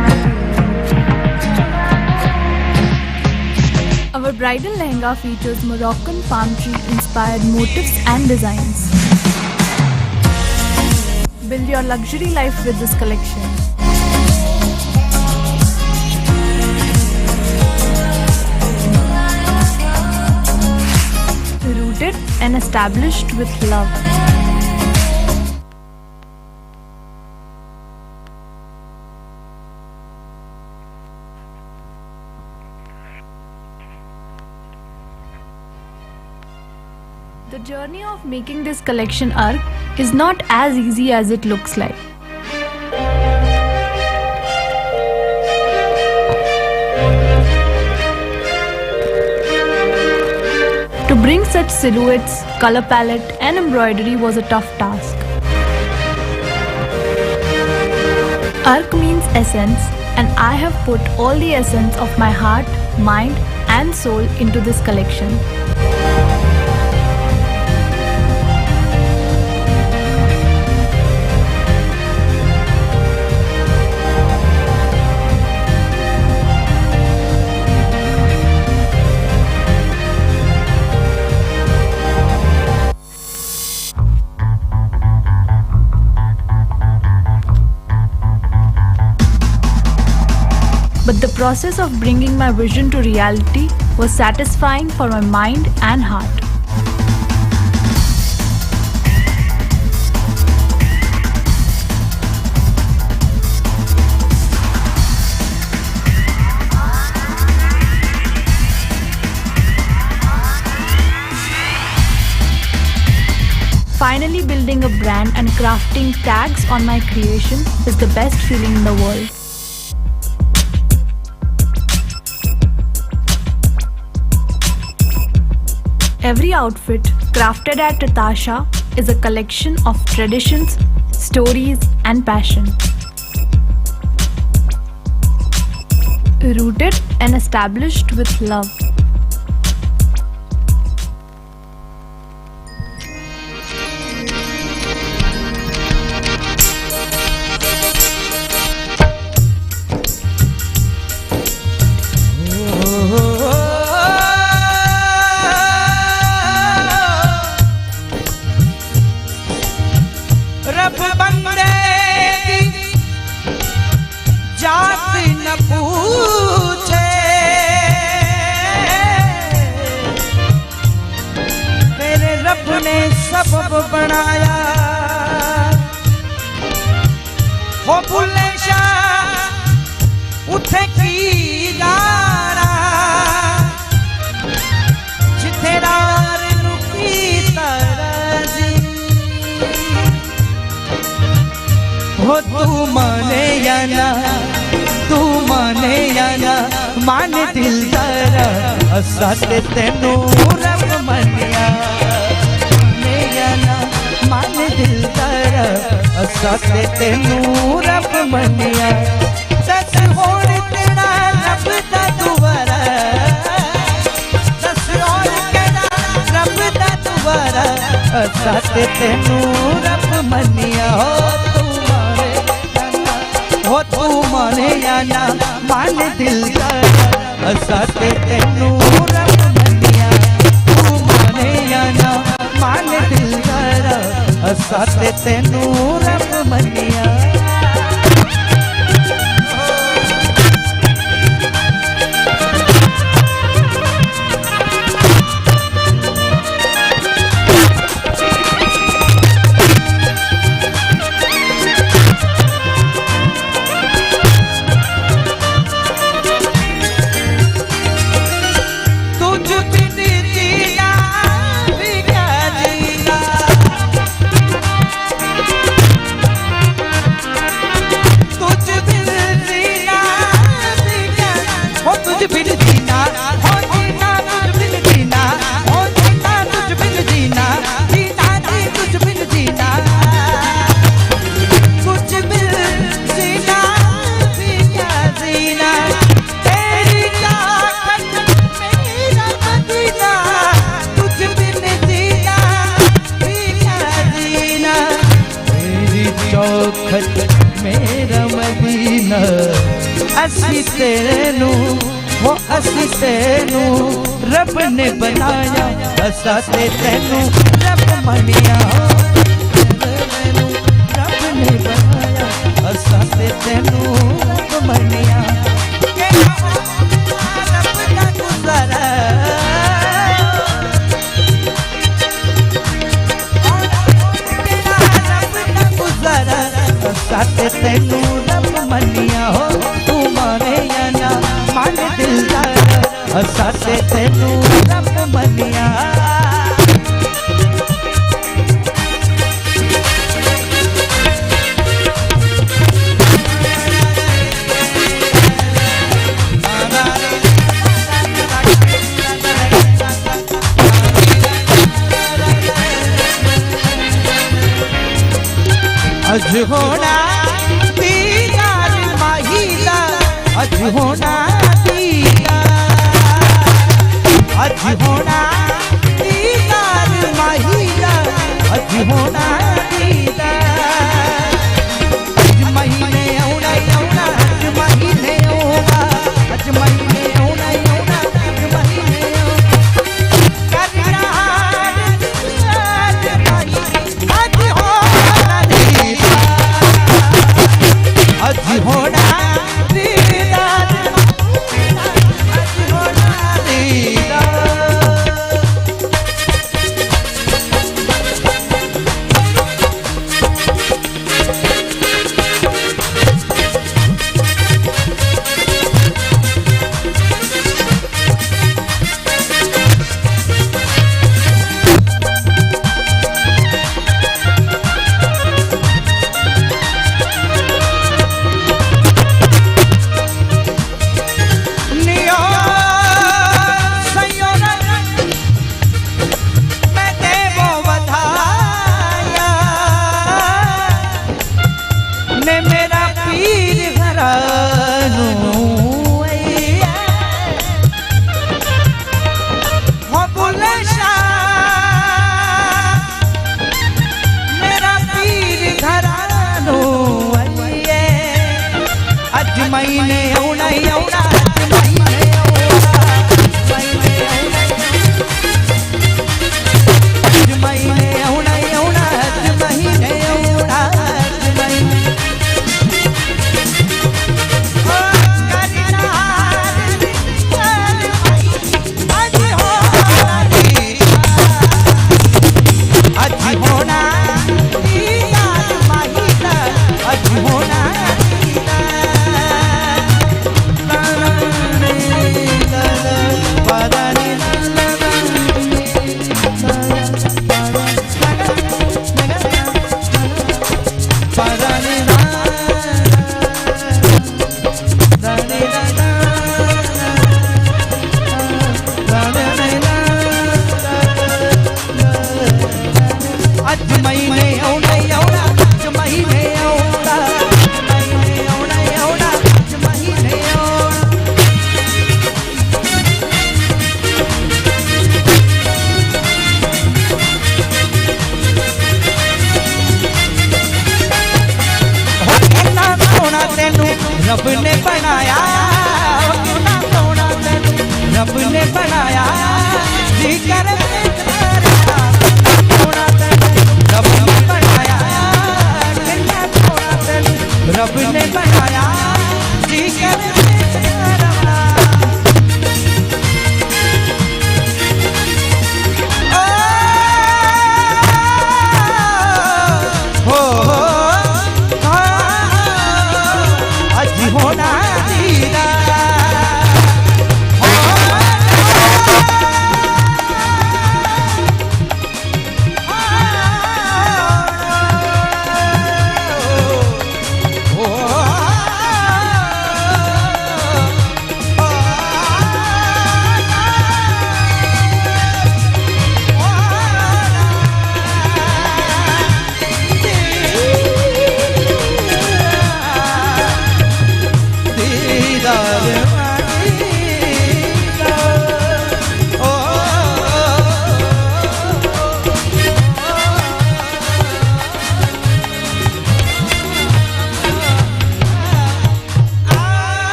Our bridal lehenga features Moroccan palm tree inspired motifs and designs. Build your luxury life with this collection. Rooted and established with love. The journey of making this collection arc is not as easy as it looks like. To bring such silhouettes, color palette and embroidery was a tough task. Arc means essence, and I have put all the essence of my heart, mind and soul into this collection. But the process of bringing my vision to reality was satisfying for my mind and heart. Finally building a brand and crafting tags on my creation is the best feeling in the world. Every outfit crafted at Itasha is a collection of traditions, stories and passion. Rooted and established with love. सब बनाया हो भुले शाह उठे की गारा जिथे रार रुकी तरजी हो तू माने या ना तू माने या ना मान दिल दरा असा ते तेनू रब मनिया माने या ना मान दिल दरा असा ते तेनू रब मनिया सच होण तेरा रब दा दुआरा सच होण तेरा रब दा दुआरा असा ते तेनू रब मनिया हो तू माने या ना मान दिल दरा असा ते तेनू रब मनिया तू माने या ना मान दिल दरा असा ते तेनू रब मनिया मेरा मदीना असी तेरे नू वो असी तेनू रब ने बनाया असा ते तेनू रब मनिया रब ने बनाया असा ते तेनू रब मनिया रब दा गुजारा साथे तेनू रब मनिया हो तू माने या ना मान दिल दरा साथे तेनू रब मनिया अज होना दीदार माहीदा अज होना दीदार अज होना दीदार माहीदा अज होना दीदार अज महीने औना औना अज महीने औना अज महीने औना औना अज महीने अज होना दीदार अज होना दीदार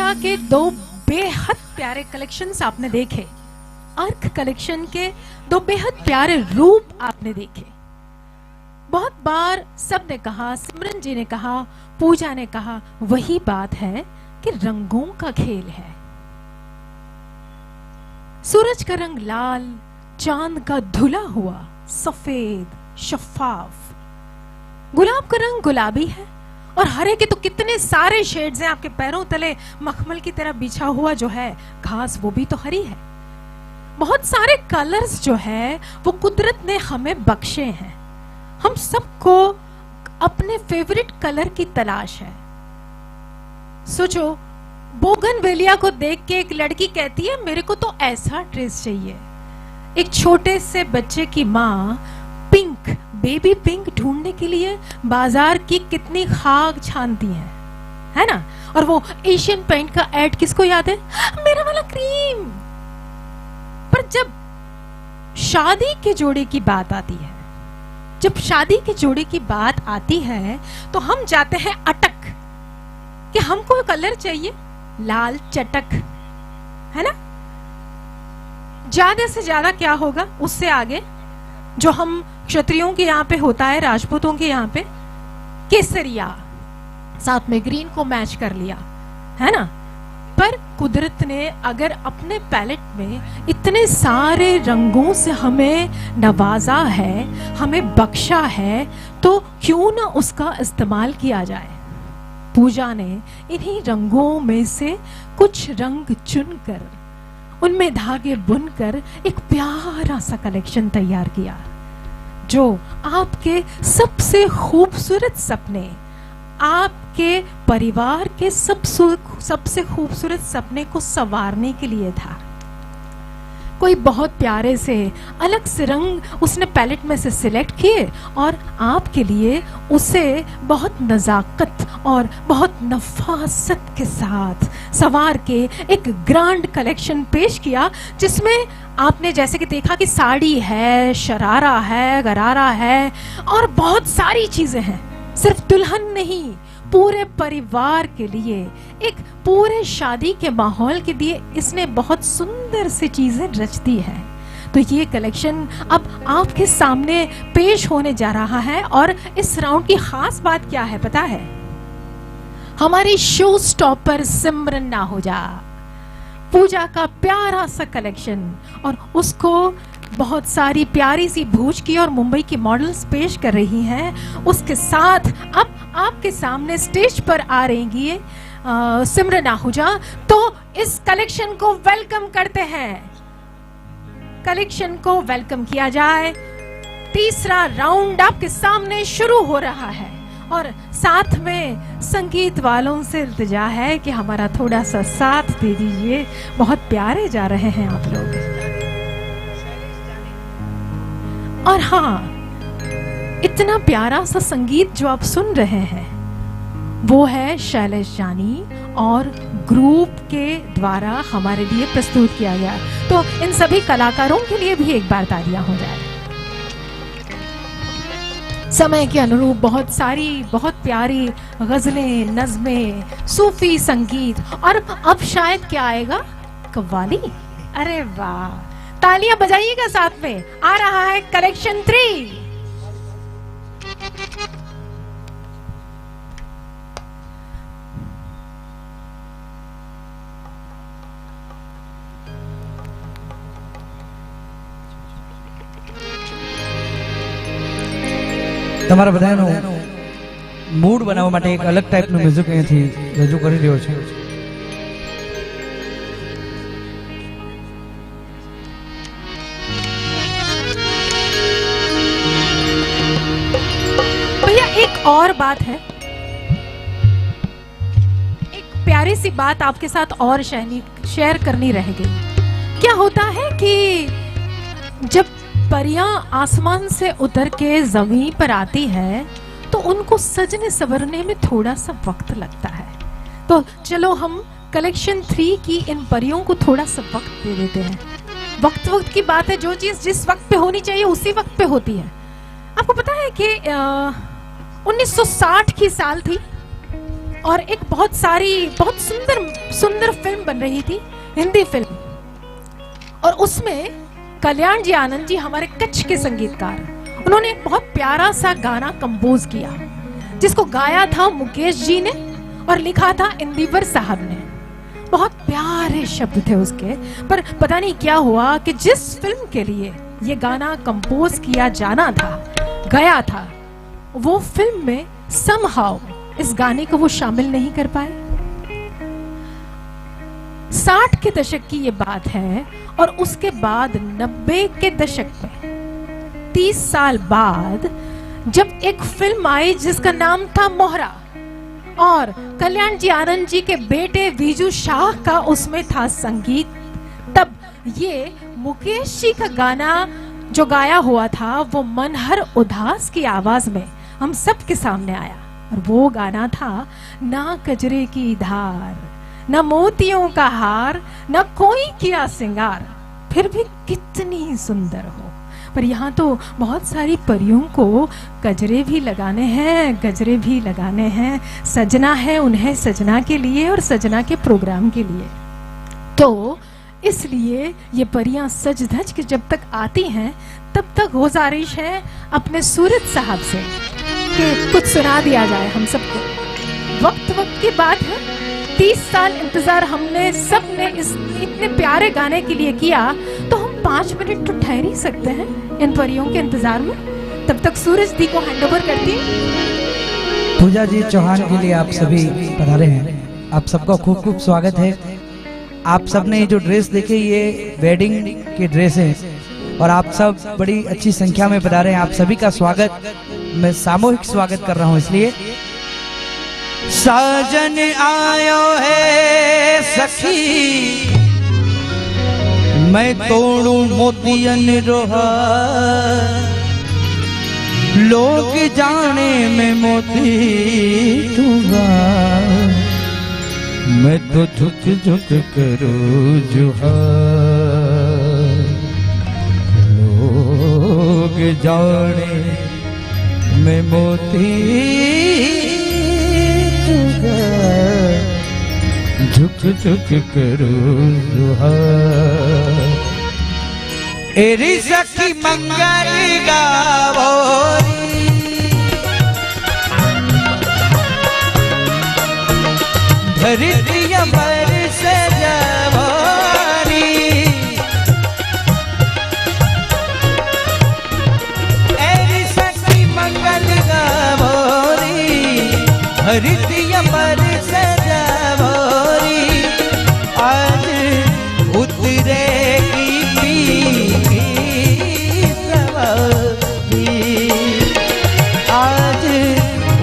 पूजा के दो बेहद प्यारे कलेक्शंस आपने देखे, अर्क कलेक्शन के दो बेहद प्यारे रूप आपने देखे। बहुत बार सबने कहा, सिमरन जी ने कहा, पूजा ने कहा, वही बात है कि रंगों का खेल है। सूरज का रंग लाल, चांद का धुला हुआ सफेद शफाफ, गुलाब का रंग गुलाबी है, और हरे के तो कितने सारे शेड्स हैं। आपके पैरों तले मखमल की तरह बिछा हुआ जो है घास, वो भी तो हरी है। बहुत सारे कलर्स जो है वो कुदरत ने हमें बख्शे हैं। हम सबको अपने फेवरेट कलर की तलाश है। सोचो, बोगनवेलिया को देख के एक लड़की कहती है मेरे को तो ऐसा ड्रेस चाहिए। एक छोटे से बच्चे की माँ पिंक, बेबी पिंक ढूंढने के लिए बाजार की कितनी खाक छानती है ना। और वो एशियन पेंट का एड किसको याद है? मेरा वाला क्रीम। पर जब शादी के जोड़े की बात आती है, जब शादी के जोड़े की बात आती है तो हम जाते हैं अटक कि हमको कलर चाहिए लाल चटक, है ना। ज्यादा से ज्यादा क्या होगा उससे आगे, जो हम क्षत्रियों के यहाँ पे होता है, राजपूतों के यहाँ पे केसरिया, साथ में ग्रीन को मैच कर लिया, है ना। पर कुदरत ने अगर अपने पैलेट में इतने सारे रंगों से हमें नवाजा है, हमें बख्शा है, तो क्यों ना उसका इस्तेमाल किया जाए। पूजा ने इन्हीं रंगों में से कुछ रंग चुनकर, उनमें धागे बुनकर एक प्यारा सा कलेक्शन तैयार किया, जो आपके सबसे खूबसूरत सपने, आपके परिवार के सबसे खूबसूरत सपने को संवारने के लिए था। कोई बहुत प्यारे से अलग से रंग उसने पैलेट में से सिलेक्ट किए और आपके लिए उसे बहुत नजाकत और बहुत नफासत के साथ संवार के एक ग्रैंड कलेक्शन पेश किया, जिसमें आपने जैसे कि देखा कि साड़ी है, शरारा है, गरारा है और बहुत सारी चीजें हैं। सिर्फ दुल्हन नहीं, पूरे परिवार के लिए, एक पूरे शादी के माहौल के लिए इसने बहुत सुंदर सी चीजें रच दी है। तो ये कलेक्शन अब आपके सामने पेश होने जा रहा है। और इस राउंड की खास बात क्या है पता है? हमारी शो स्टॉपर सिमरन नाहुजा पूजा का प्यारा सा कलेक्शन और उसको बहुत सारी प्यारी सी भूज की और मुंबई की मॉडल्स पेश कर रही हैं। उसके साथ अब आपके सामने स्टेज पर आ रही है सिमरन आहूजा। तो इस कलेक्शन को वेलकम करते हैं, कलेक्शन को वेलकम किया जाए। तीसरा राउंड आपके सामने शुरू हो रहा है और साथ में संगीत वालों से इल्तिजा है कि हमारा थोड़ा सा साथ दे दीजिए। बहुत प्यारे जा रहे हैं आप लोग। और हाँ, इतना प्यारा सा संगीत जो आप सुन रहे हैं वो है शैलेश जानी और ग्रुप के द्वारा हमारे लिए प्रस्तुत किया गया। तो इन सभी कलाकारों के लिए भी एक बार तालियां हो जाए। समय के अनुरूप बहुत सारी बहुत प्यारी गजलें, नज़में, सूफी संगीत और अब शायद क्या आएगा, कव्वाली। अरे वाह, तालियां बजाइएगा साथ में। आ रहा है कलेक्शन 3। તમારા બધાનો મૂડ બનાવવા માટે એક અલગ ટાઈપનું મ્યુઝિક અહીંથી રજૂ કરી રહ્યો છે। भैया एक और बात है, एक प्यारी सी बात आपके साथ और शेयर करनी रह गई। क्या होता है कि जब परियां आसमान से उतर के जमीन पर आती है तो उनको सजने संवरने में थोड़ा सा वक्त लगता है। तो चलो हम कलेक्शन 3 की इन परियों को थोड़ा सा वक्त दे देते हैं। वक्त की बात है, जो चीज जिस वक्त पे होनी चाहिए उसी वक्त पे होती है। आपको पता है कि 1960 की साल थी, और एक बहुत सुंदर फिल्म बन रही थी, हिंदी फिल्म, और उसमें कल्याण जी आनंद जी हमारे कच्छ के संगीतकार, उन्होंने एक बहुत प्यारा सा गाना कंपोज किया जिसको गाया था मुकेश जी ने और लिखा था इंदिवर साहब ने। बहुत प्यारे शब्द थे उसके, पर पता नहीं क्या हुआ कि जिस फिल्म के लिए ये गाना कंपोज किया जाना था, गया था, वो फिल्म में समहाउ इस गाने को वो शामिल नहीं कर पाए। 60 के दशक की ये बात है, और उसके बाद 90 के दशक में 30 साल बाद जब एक फिल्म आई जिसका नाम था मोहरा, और कल्याण जी आनंद जी के बेटे विजू शाह का उसमें था संगीत, तब ये मुकेश जी का गाना जो गाया हुआ था वो मनहर उदास की आवाज में हम सब के सामने आया, और वो गाना था ना कजरे की धार, ना मोतियों का हार, ना कोई किया सिंगार, फिर भी कितनी सुंदर हो। पर यहाँ तो बहुत सारी परियों को गजरे भी लगाने हैं, गजरे भी लगाने हैं, सजना है उन्हें सजना के लिए और सजना के प्रोग्राम के लिए। तो इसलिए ये परियां सज धज के जब तक आती हैं तब तक गुजारिश है अपने सूरज साहब से कि कुछ सुना दिया जाए हम सबको। वक्त की बात है, 30 साल इंतजार हमने सबने इस इतने प्यारे गाने के लिए किया, तो हम 5 मिनट तो ठहर ही सकते हैं इन परियों के इंतजार में। तब तक सूरज दी को हैंडओवर करती हूँ। पूजा जी चौहान के लिए आप सभी पधारे हैं, आप सबका खूब खूब स्वागत है। आप सबने जो ड्रेस देखे ये वेडिंग के ड्रेस है, और आप सब बड़ी अच्छी संख्या में पधारे हैं। आप सभी का स्वागत, मैं सामूहिक स्वागत कर रहा हूँ। इसलिए साजन आयो है सखी, मैं तोड़ू मोतियन रोहा, लोग जाने में मोती दूंगा, मैं तो झुक झुक करूँ जुहार, लोग जाने में मोती दूंगा, झुक झुक करूँ जुहार। एरी सखी मंगल गावोरी, धरती अमर सजावारी, एरी सखी मंगल गावोरी, धरती अमर सजावारी, आज उतरेगी आज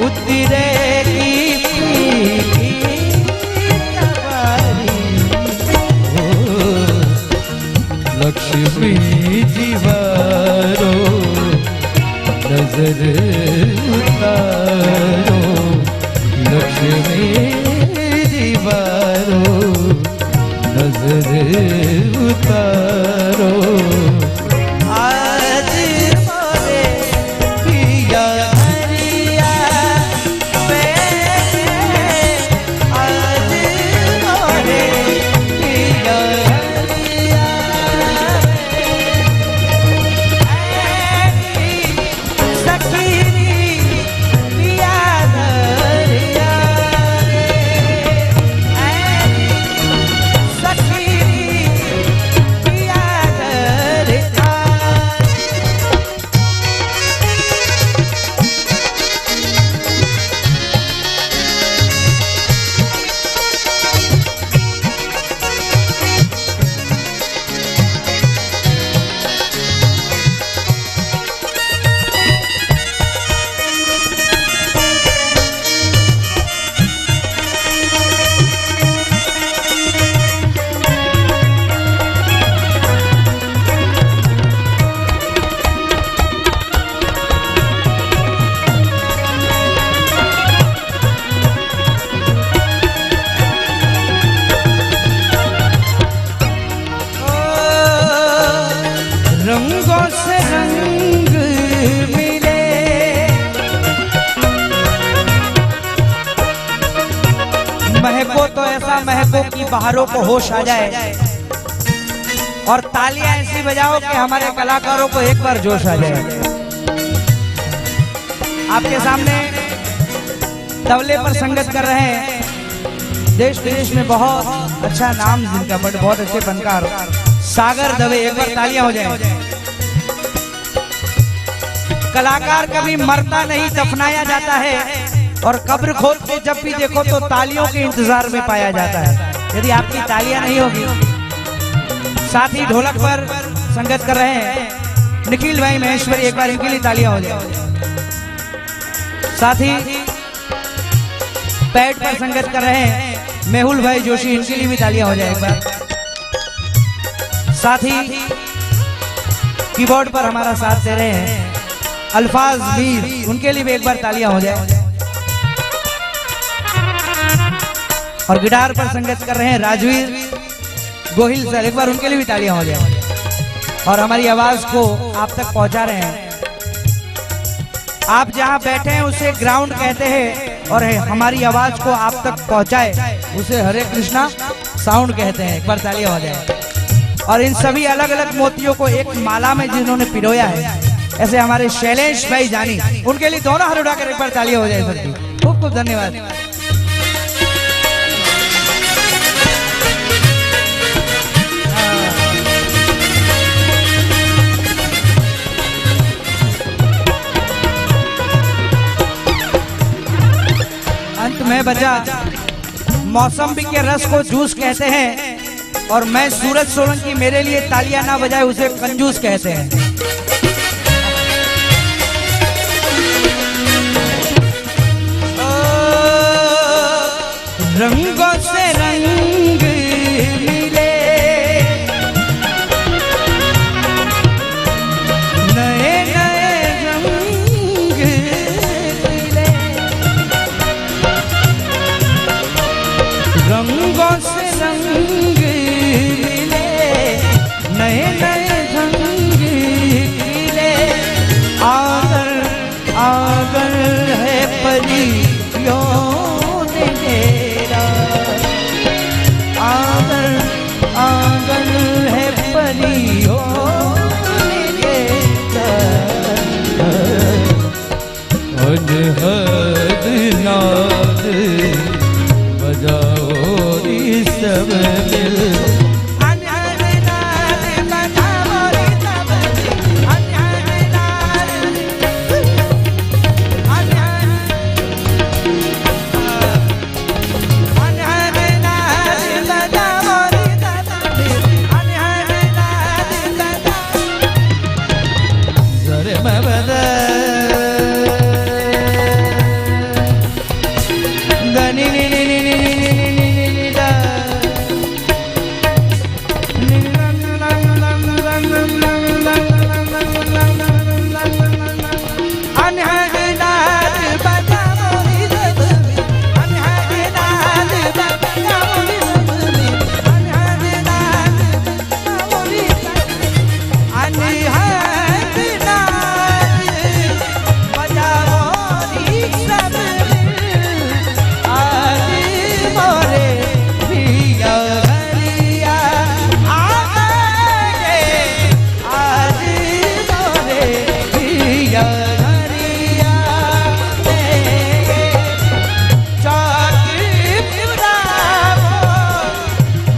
उतरेगी लक्ष्मी जीवारो नजर उतारो, लक्ष्मी महको तो ऐसा महको कि बाहरों को होश आ जाए, और तालियां ऐसी बजाओ कि हमारे कलाकारों को एक बार जोश आ जाए। आपके सामने तबले पर संगत कर रहे हैं देश विदेश में बहुत अच्छा नाम जिनका, बट बहुत अच्छे फनकार सागर दवे। एक बार तालियां हो जाए। कलाकार कभी मरता नहीं, दफनाया जाता है, और कब्र खोद के जब भी देखो तो तालियों के इंतजार में पाया जाता है। यदि आपकी तालियां नहीं होगी। साथ ही ढोलक पर संगत कर रहे हैं निखिल भाई महेश्वरी, एक बार इनके लिए तालियां हो जाए। साथ ही पैड पर संगत कर रहे हैं मेहुल भाई जोशी, इनके लिए भी तालियां हो जाए एक बार। साथ ही कीबोर्ड पर हमारा साथ दे रहे हैं अल्फाज मीर, उनके लिए भी एक बार तालियां हो जाए। और गिटार पर संगत कर रहे हैं राजवीर गोहिल सर, एक बार उनके लिए भी तालियां हो जाए। और हमारी आवाज को आप तक पहुंचा रहे हैं। आप जहां बैठे हैं उसे ग्राउंड कहते हैं, और हमारी आवाज को आप तक पहुंचाए उसे हरे कृष्णा साउंड कहते हैं। एक बार तालियां हो जाए। और इन सभी अलग अलग मोतियों को एक माला में जिन्होंने पिरोया है, ऐसे हमारे शैलेश भाई जानी, उनके लिए दोनों हाथ उठाकर एक बार तालियां हो जाए सबकी। खूब खूब धन्यवाद। अंत में बचा मौसम्बी के रस को जूस कहते हैं, और मैं सूरज सोलंकी मेरे लिए तालियां ना बजाए उसे कंजूस कहते हैं। रंगों से रंग मिले, नए नए रंग मिले, रंगों से रंग मिले, नए नए रंग मिले। आगर आगर है परियों ने मेरा, आगर आगर है परियों ने मेरा। अनहद नाद बजाओ रे सब मिल, अनहद नाद बजाओ रे सब मिल, अनहद नाद, अनहद नाद बजाओ रे सब मिल, अनहद नाद बजाओ जरे मैं बजा दनी नी नी नी नी नी नी नी नी दा नी रंग रंग रंग रंग अनहद नाद बजाओ रे सब मिल, अनहद नाद बजाओ रे सब मिल, अनहद नाद बजाओ रे सब मिल, अनहद नाद बजाओ रे सब मिल। आज मोरे पिया घरिया आ गए, आज मोरे पिया घरिया चौकी पिरावो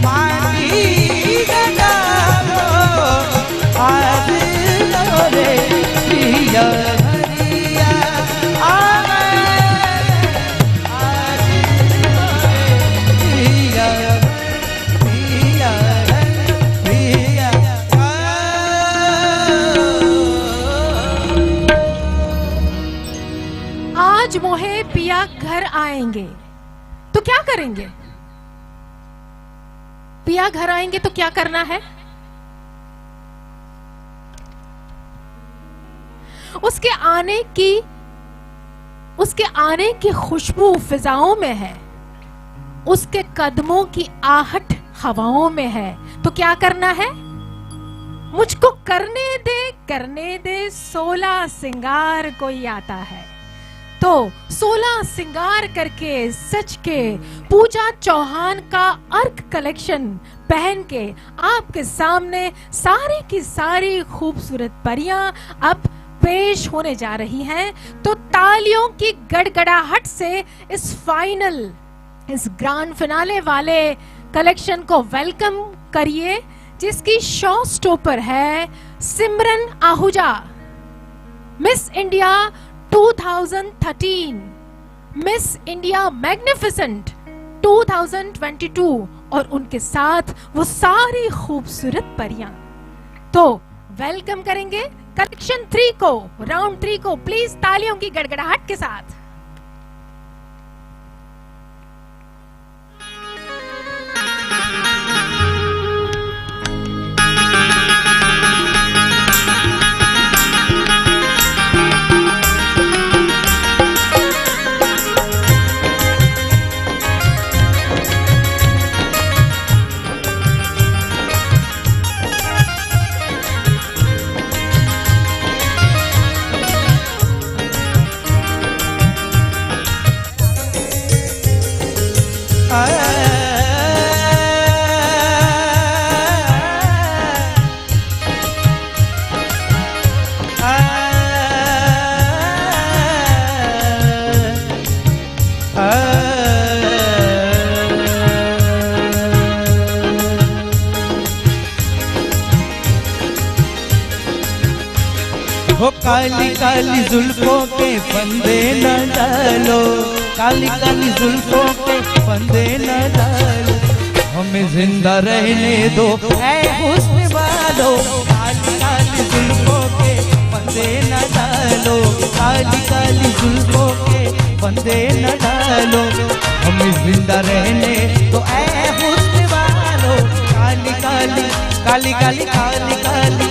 मांगी गगावो, आज मोरे पिया घरिया आ गए, आज पिया पिया पिया। आज मोहे पिया घर आएंगे तो क्या करेंगे? पिया घर आएंगे तो क्या करना है? उसके आने की खुशबू फिजाओं में है, उसके कदमों की आहट हवाओं में है। तो क्या करना है? मुझको करने दे 16 सिंगार कोई आता है। तो 16 सिंगार करके सच के पूजा चौहान का अर्क कलेक्शन पहन के आपके सामने सारी की सारी खूबसूरत परियां अब पेश होने जा रही हैं। तो तालियों की गड़गड़ाहट से इस ग्रैंड फिनाले वाले कलेक्शन को वेलकम करिए, जिसकी शो स्टॉपर है Simran Ahuja, miss India 2013, miss India magnificent 2022 और उनके साथ वो सारी खूबसूरत परियां। तो वेलकम करेंगे कलेक्शन 3 को, राउंड 3 को, प्लीज तालियों की गड़गड़ाहट के साथ। हो काली काली जुल्फों के फंदे न डालो, काली काली जुल्फों के फंदे न डालो, हमें जिंदा रहने दो ऐ हुस्न वालो। काली काली जुल्फों के फंदे न डालो, काली काली जुल्फों के फंदे न डालो, हमें जिंदा रहने दो ऐ हुस्न वालो। काली काली काली काली काली काली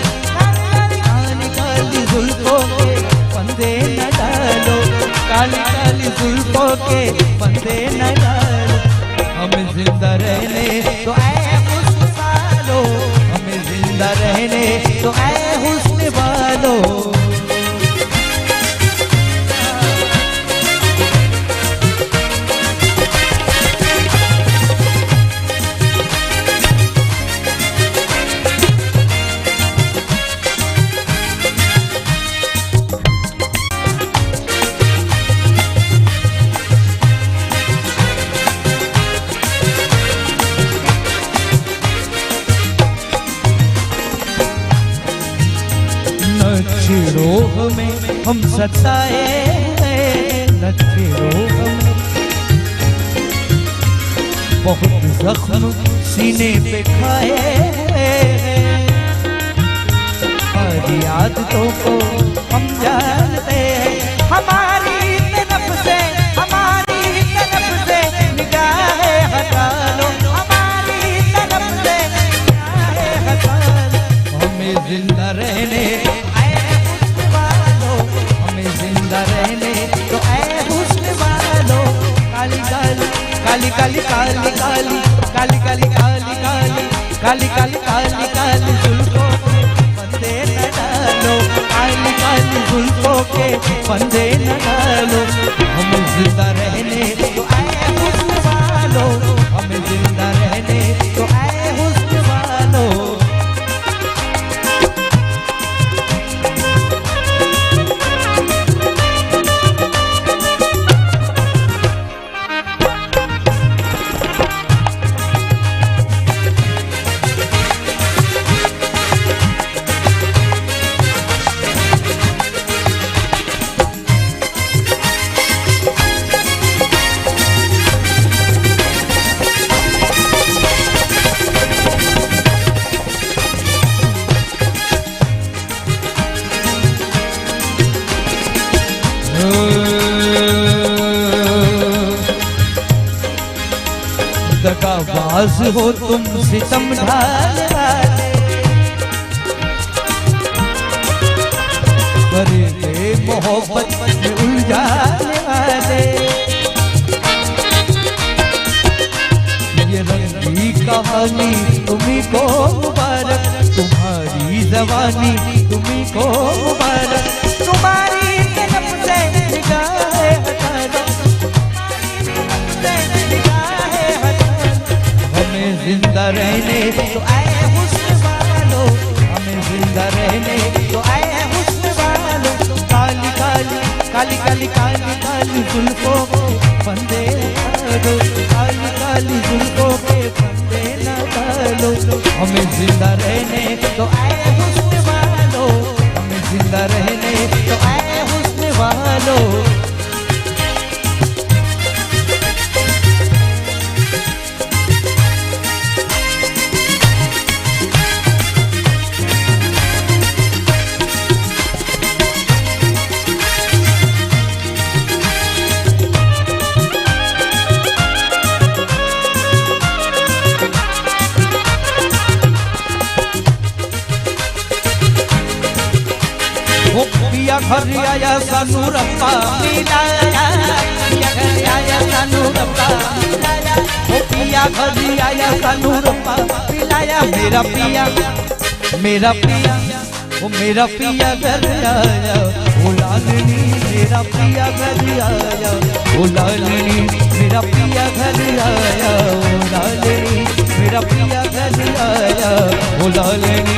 जुल्फों के फंदे न डालो, काली काली जुल्फों के फंदे न डालो, हमें जिंदा रहने तो ऐ हुस्न वालो, हमें जिंदा रहने तो ऐ हुस्न वालो। रोह में हम सताए, नचे रोह में बहुत जख्म सीने पे खाए, हमारी आदतों को हम जानते हैं, हमारी तरफ से निगाहें हटा लो, हमारी तरफ से निगाहें हटा लो, हमें जिंदा रहने रहने तो ऐ हुस्न वालो। काली काली काली काली काली काली काली काली काली काली काली काली काली काली जुल्फों के फंदे न डालो, काली काली जुल्फों के फंदे न डालो, हमें जिंदा रहने तो ऐ हुस्न वालो, हमें जिंदा रहने तो ऐ हुस्न वालो। दगाबाज हो तुम सितम ढाने वाले, करे मोहब्बत में उलझाने वाले, ये रंगी कहानी तुम्ही को मुबारक, तुम्हारी जवानी तुम्ही को मुबारक, तुम्हारी तरफ से निगाहें रहने तो आए हुस्न वालो, हमें जिंदा रहने तो आए हुस्न वालो। काली काली काली काली काली काली जुल्फों के फंदे डालो, काली काली जुल्फों के फंदे न डालो। हमें जिंदा रहने तो आए हुस्न वालो, हमें जिंदा रहने तो आए हुस्न वालो। पिया घर आया सानू रब्बा मिलाया, पिया घर आया सानू रब्बा मिलाया, ओ पिया घर आया सानू रब्बा मिलाया। मेरा पिया ओ मेरा पिया घर आया, ओ लालनी मेरा पिया घर आया, ओ लालनी मेरा पिया घर आया, ओ लालनी मेरा पिया घर आया, ओ लालनी।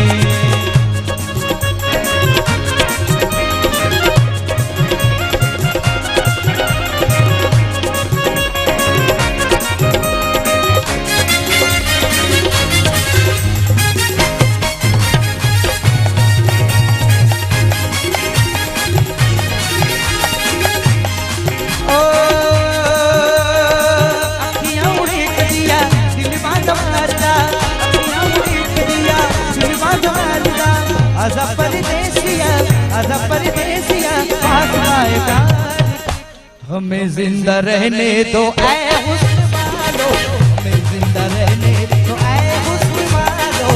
आजा परदेसिया पास आए प्यार, हमें जिंदा रहने दो ऐ हुस्न वालो, हमें जिंदा रहने दो ऐ हुस्न वालो।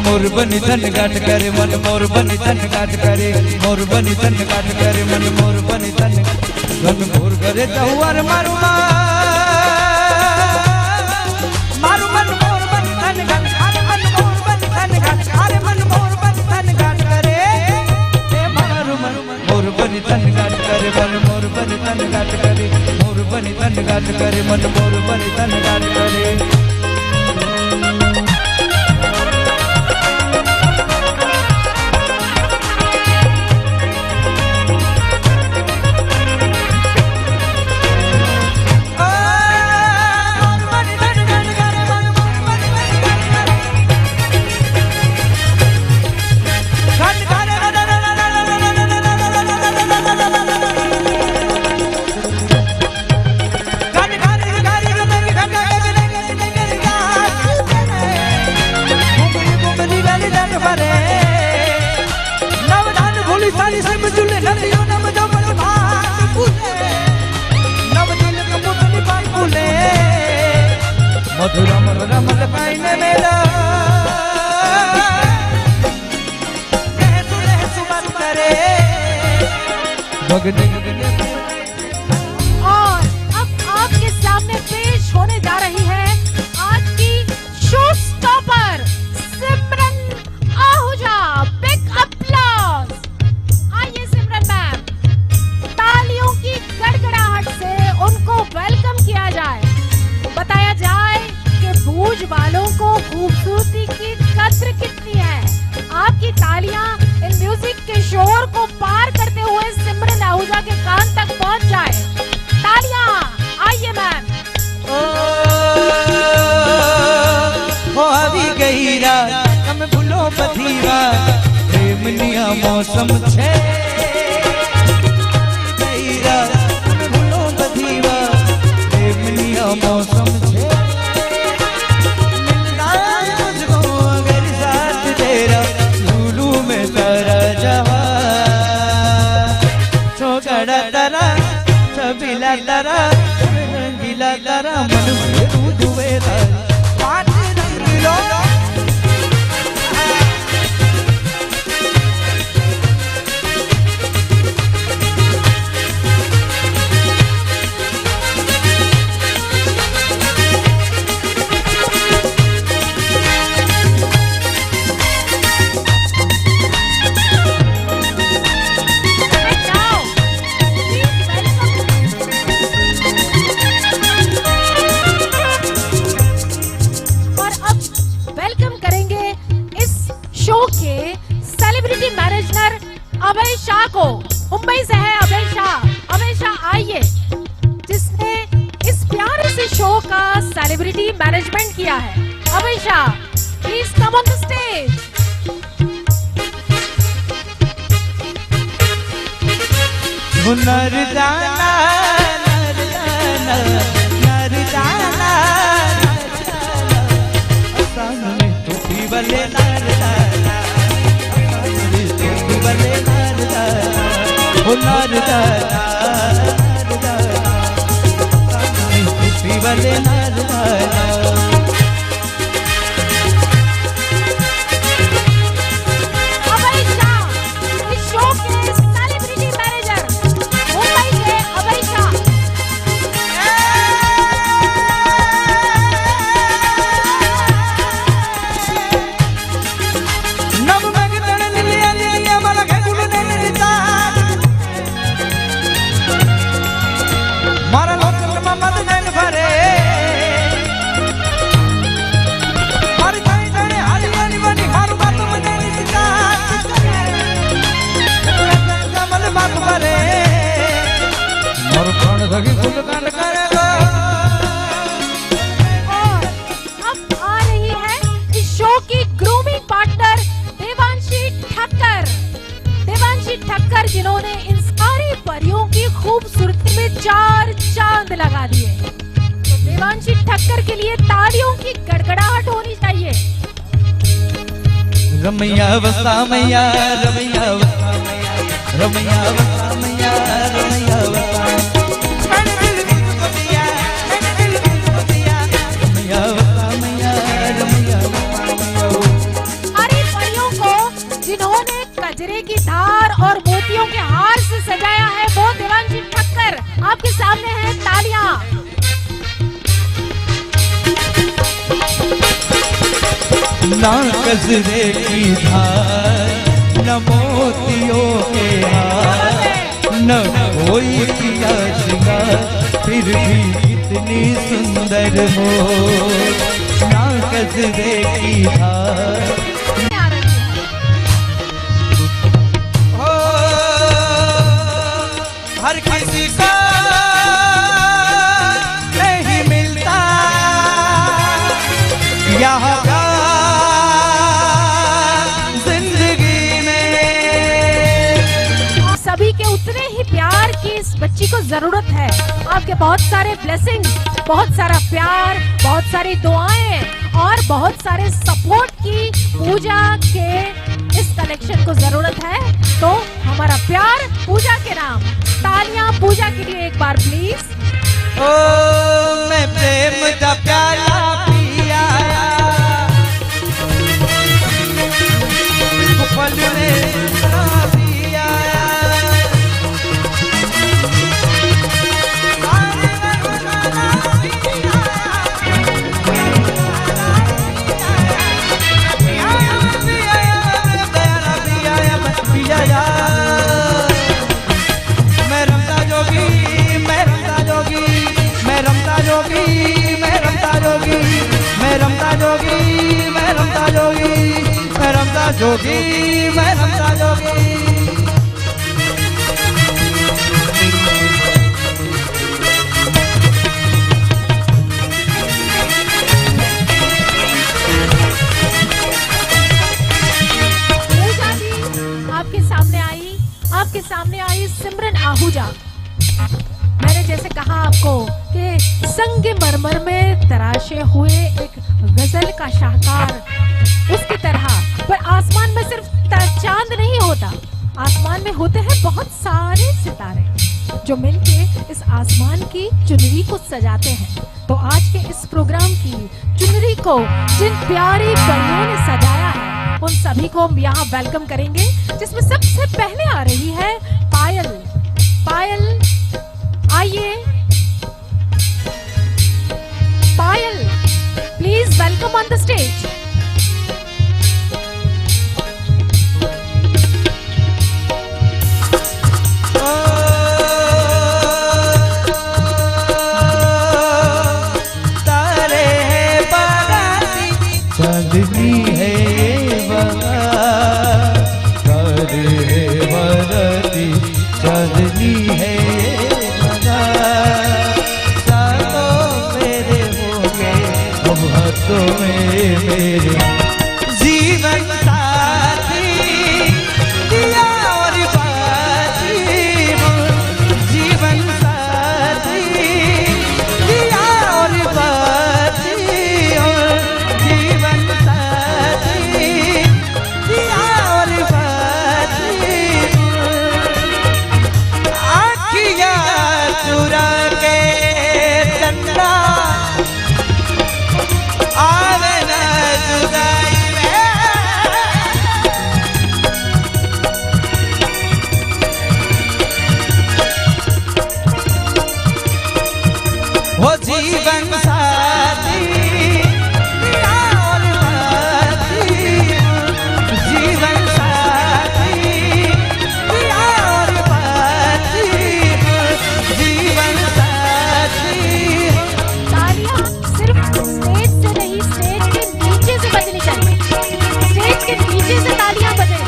मोर बनी धन गाट करे मन, मोर बनी धन गाट करे, मोर बनी धन गाट करे मन, मोर बनी धन मोर करे जहुआर मारू मारू मन मोर बनी धन गाट, अरे मन मोर बनी धन गाट, अरे मन मोर बनी धन गाट करे ए मारू मन मोर बनी धन गाट करे मन, मोर बनी धन गाट करे, मोर बनी धन गाट करे मन, मोर बनी धन गाट करे। मधुरम रमल पाइन मेरा सुमन करे और अब आपके सामने पेश होने जा रही है आज की show stopper Simran Ahuja. Big applause. आइए सिमरन मैम, तालियों की गड़गड़ाहट से उनको वेलकम किया जाए। बताया जाए कि भूज वालों को खूबसूरती की कद्र कितनी है। आपकी तालियां इन म्यूजिक के शोर को पार करते हुए सिमरन आहूजा के कान तक पहुंच जाए। तालियां। आइए मैम। हो अभी गई रात कम भूलो पथीवा, प्रेमनिया मौसम छे गई रात कम भूलो पथीवा, प्रेमनिया मौसम छे। मिलना मुझको अगर साथ तेरा, लूलू में तारा जा तारा रंगीला तारा मन में दूध वेला पाँच रंगीलो सेलिब्रिटी मैनेजर अभय शाह को। मुंबई से है अभय शाह। अभय शाह आइए, जिसने इस प्यारे से शो का सेलिब्रिटी मैनेजमेंट किया है। Abhay Shah, please come on the stage. नरदाना नरदाना नरदाना सामने टोपी वाले नरदाना टोपी वाले नरदाना ओ नरदाना नरदाना सामने टोपी वाले नरदाना। जिन्होंने इन सारी परियों की खूबसूरती में चार चांद लगा दिए। तो देवांशी ठक्कर के लिए तालियों की गड़गड़ाहट होनी चाहिए। रमैया वसा मैया रमैया वसा मैया रमैया वसा मैया रमैया वसा सारी परियों को जिन्होंने कजरे की धार और मोतियों के हार से सजाया है, वो देवांशी ठक्कर आपके सामने है। तालियां। ना कजरे की धार न मोतियों के हार न कोई किया श्रृंगार फिर भी कितनी सुंदर हो। ना कजरे की धार हर किसी को नहीं मिलता यहाँ जिंदगी में। सभी के उतने ही प्यार की इस बच्ची को जरूरत है। आपके बहुत सारे ब्लेसिंग्स, बहुत सारा प्यार, बहुत सारी दुआएं और बहुत सारे सपोर्ट की पूजा के इस कलेक्शन को जरूरत है। तो हमारा प्यार पूजा के नाम। तालियां पूजा के लिए एक बार प्लीज। ओ मैं प्रेम का प्याला पिया फल में पिया जोगी मैं रमता जोगी। आपके सामने आई सिमरन आहूजा। मैंने जैसे कहा आपको कि संगमरमर में तराशे हुए एक गजल का शाहकार, उसकी तरह। पर आसमान में सिर्फ चांद नहीं होता, आसमान में होते हैं बहुत सारे सितारे। जो मिलके इस आसमान की चुनरी को सजाते हैं। तो आज के इस प्रोग्राम की चुनरी को जिन प्यारी कलियों ने सजाया है, उन सभी को हम यहाँ वेलकम करेंगे, जिसमें सबसे पहले आ रही है पायल। पायल आइए, Payal please welcome on the stage. Chandni है वरती, चांदनी है मेरे हो गए अब हाथों में मेरे। जीवन साथी दिया और बाती, जीवन साथी दिया और बाती, जीवन साथी दिया और बाती। आँखियाँ चुरा के चंदा आवे न जुदाई में, वो जीवन साथी दिया और बाती, जीवन साथी दिया और बाती, जीवन साथी। तालियां सिर्फ स्टेज से नहीं, स्टेज के नीचे से बजनी चाहिए। स्टेज के नीचे से तालियां बजे।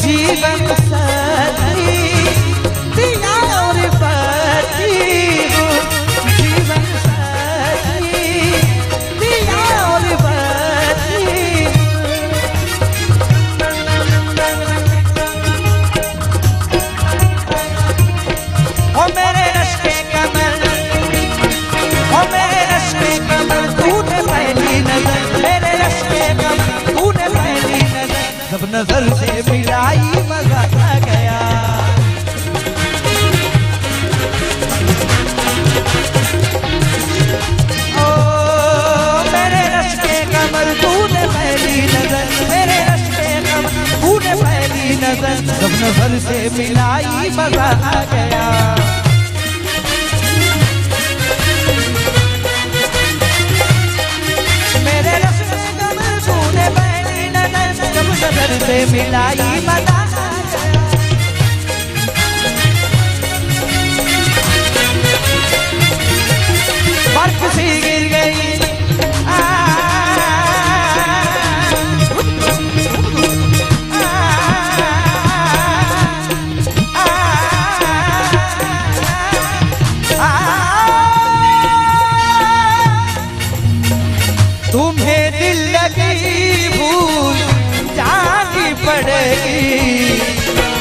जीवन साथी दिया और बाती, जीवन साथी दिया और बाती। ओ मेरे रश्के कमल, ओ मेरे रश्के कमल, तूने पहली नजर, मेरे रश्के कमल तूने पहली नजर, जब नजर से मिलाई मजा आ गया। ओ मेरे रश्के कमल तूने पहली नजर, मेरे रश्के कमल तूने पहली नजर, जब नजर से मिलाई मजा आ गया। मेरे रश्के कमल तूने पहली नजर, जब नजर से मिलाई मजा आ गया। बर्फ सी गिर गई तुम्हें दिल लगी भूल जानी पड़ेगी,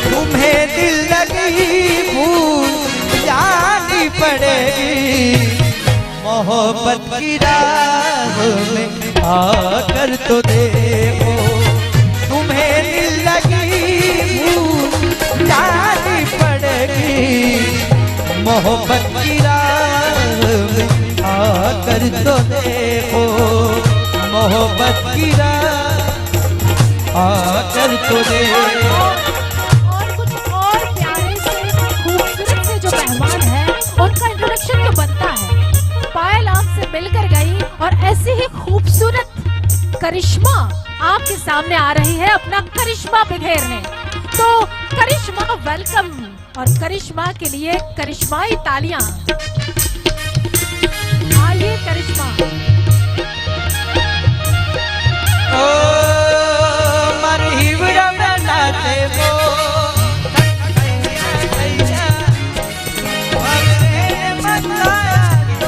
तुम्हें दिल लगी भूल जानी पड़ेगी। मोहब्बत की राह में आकर तो देखो, तुम्हें दिल लगी भूल जानी पड़ेगी। मोहब्बत की राह में आकर तो देखो, मोहब्बत की राह आकर तो देखो। और कुछ और प्यारे से खूबसूरत से जो मेहमान हैं, उनका इंट्रोडक्शन तो बनता है। पायल आपसे मिलकर गई और ऐसी ही खूबसूरत करिश्मा आपके सामने आ रही है अपना करिश्मा बिखेरने। तो करिश्मा वेलकम, और करिश्मा के लिए करिश्माई तालियां। आइए करिश्मा। ओ मरहिबरा बनाते वो तो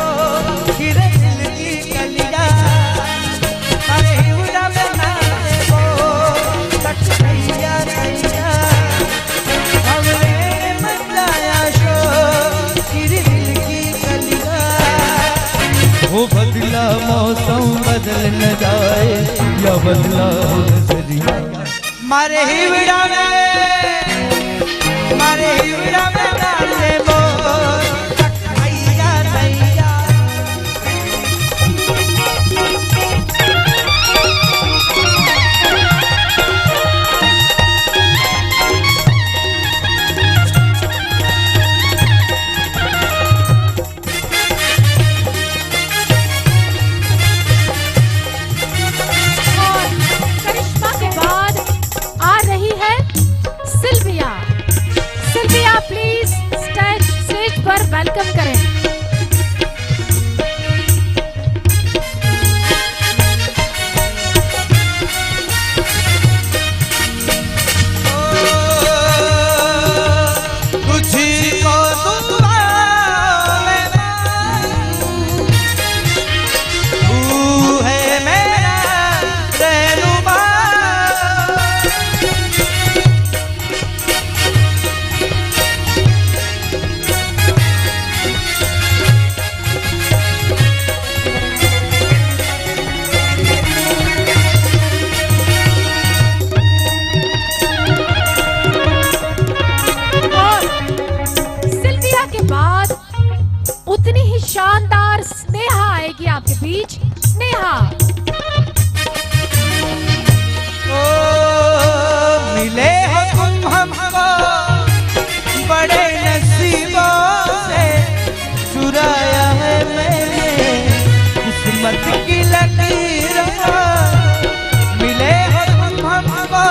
बदला हो नजरिया। मारे हिवड़ा में डाले मोर तकैया दैया। करिश्मा के बाद आ रही है सिल्विया। सिल्विया प्लीज स्टेज पर वेलकम करें। तुझको दुआ में तू है मेरा रहनुमा। और सिल्विया के बाद उतनी ही शानदार स्नेहा आएगी आपके बीच। स्नेहा ओ मिले हो तुम हमको बड़े नसीबों से, चुराया है मैंने किस्मत की लकीरों। मिले हो तुम हमको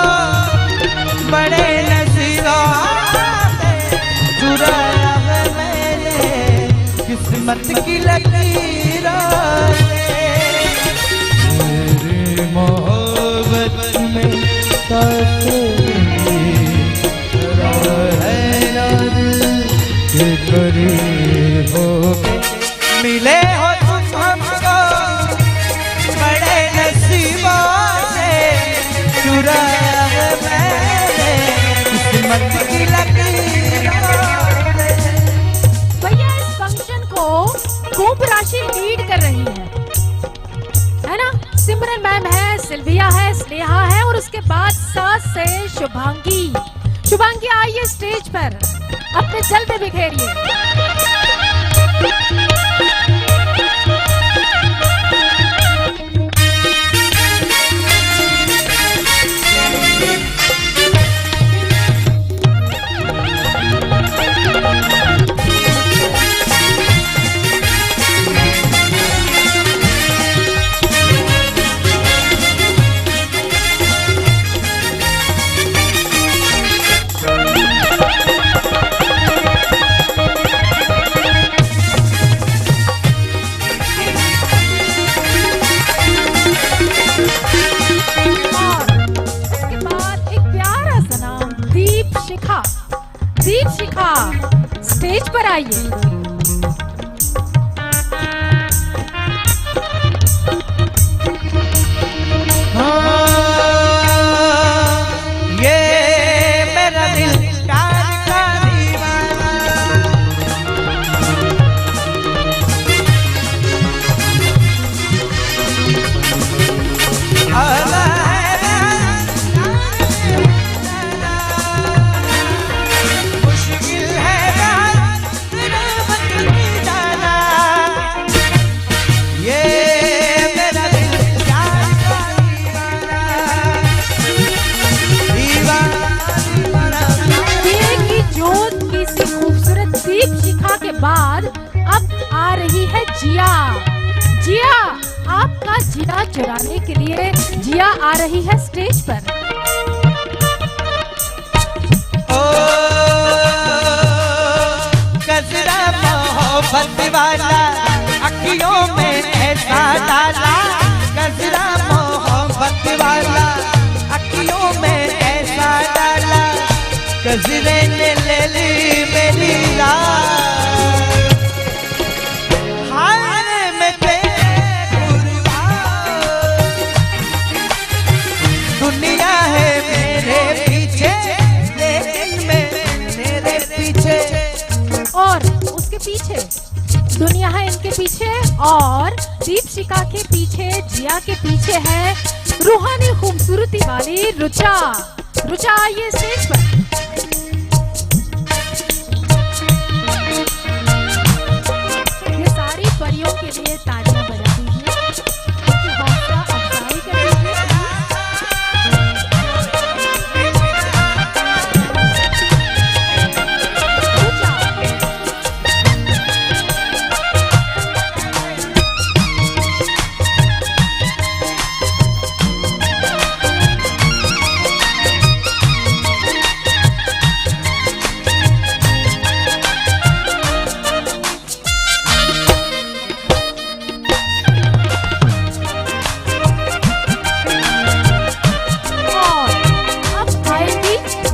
बड़े नसीबों से, चुराया है मैंने किस्मत की लकीरों से। तेरी मोहब्बत में साथे है ना दिल के करीब हो के। मिले हो तुम हमको बड़े नसीबों से, चुराया है मैंने किस्मत की लकीरों से। भैया इस फंक्शन को कुंभ राशि लीड कर रही है ना? सिमरन मैम है, सिल्विया है, स्नेहा है और उसके बाद सास से शुभांगी। शुभांगी आइए स्टेज पर, अपने जलवे बिखेरिए। दीपशिखा स्टेज पर आइए। दीपशिखा के बाद अब आ रही है जिया। जिया, आपका जिया चुराने के लिए जिया आ रही है स्टेज पर। ओ गजरा मोहब्बत वाला अखियों में ऐसा डाला, गजरा मोहब्बत वाला अखियों में ऐसा डाला, गजरे ने ले ली मेरी रात। हाय में तेरे कुर्बान, दुनिया है मेरे पीछे लेकिन मैं तेरे पीछे। और उसके पीछे दुनिया है इनके पीछे, और दीपशिखा के पीछे, जिया के पीछे है रूहानी खूबसूरती वाली रुचा। रुचा आइए स्टेज पर। ये सारी परियों के लिए तालियां बजा दीजिए, उनकी हौसला अफजाई कर दीजिए।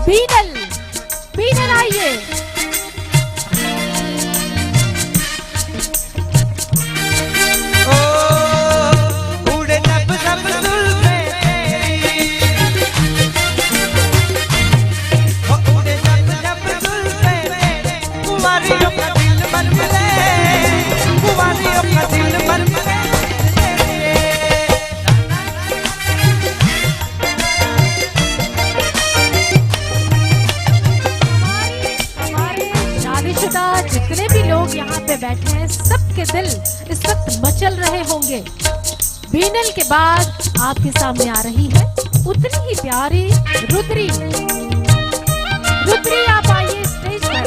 बीनल, बीनल आइए। ओ उड़े जब जब जुल्फे तेरी, ओ उड़े जब जब जुल्फे तेरी, कुंवारियों का दिल मन मिले, कुंवारियों का दिल मन मिले। जितने भी लोग यहाँ पे बैठे हैं, सबके दिल इस वक्त मचल रहे होंगे। बीनल के बाद आपके सामने आ रही है उतनी ही प्यारी रुद्री। रुद्री आप आइए स्टेज पर।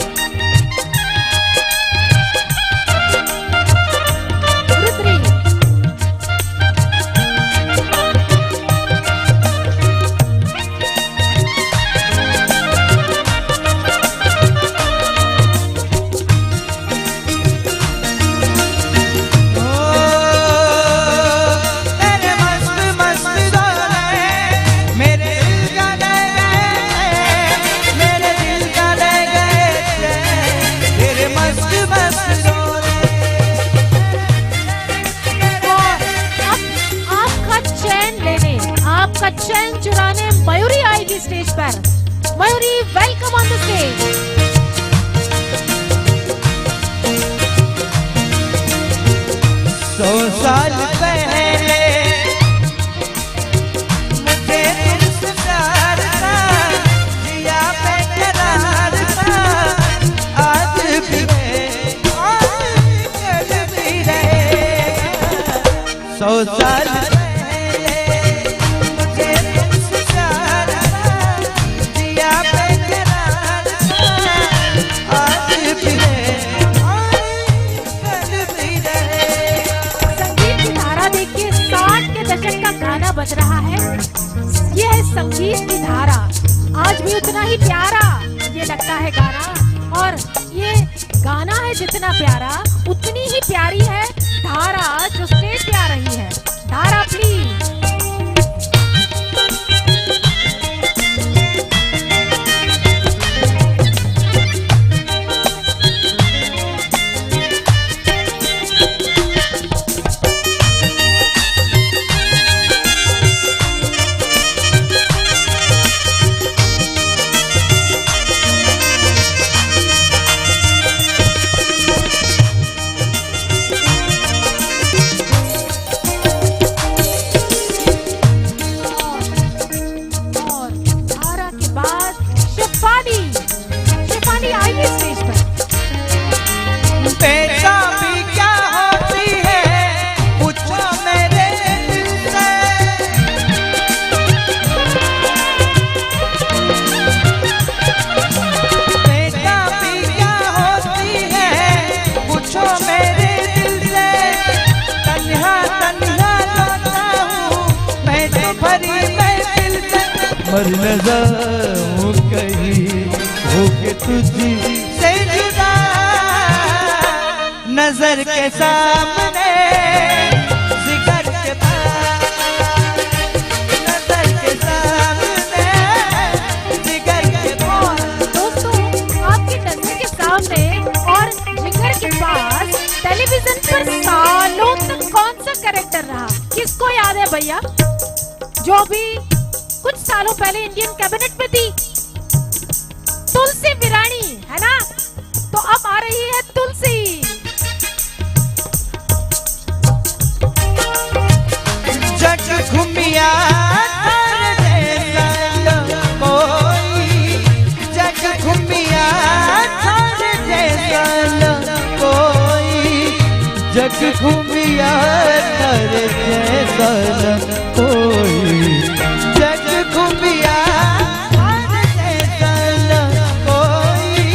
रुद्री चैन चुराने मयूरी आएगी स्टेज पर। Mayuri, welcome on the stage. 100 साल पहले मुझे तुमसे प्यार था, जिया बेकरार था, आज भी है और कल भी रहेगा। 100 साल बज रहा है। ये है संगीत की धारा, आज भी उतना ही प्यारा ये लगता है गाना। और ये गाना है जितना प्यारा, उतनी ही प्यारी है धारा जो स्टेज पे आ रही है। धारा प्लीज। मर न जाऊं कहीं होके तुझसे जुदा, नजर के सामने जिगर के पास, नजर के सामने जिगर के पास। दोस्तों, आपकी नजर के सामने और जिगर के पास टेलीविजन पर सालों तक कौन सा कैरेक्टर रहा, किसको याद है भैया? जो भी कुछ सालों पहले इंडियन कैबिनेट में थी, तुलसी विरानी, है ना? तो अब आ रही है तुलसी। जग घूमिया जग घूमिया तारे जैसा न कोई, जग घूमिया तारे जैसा न कोई,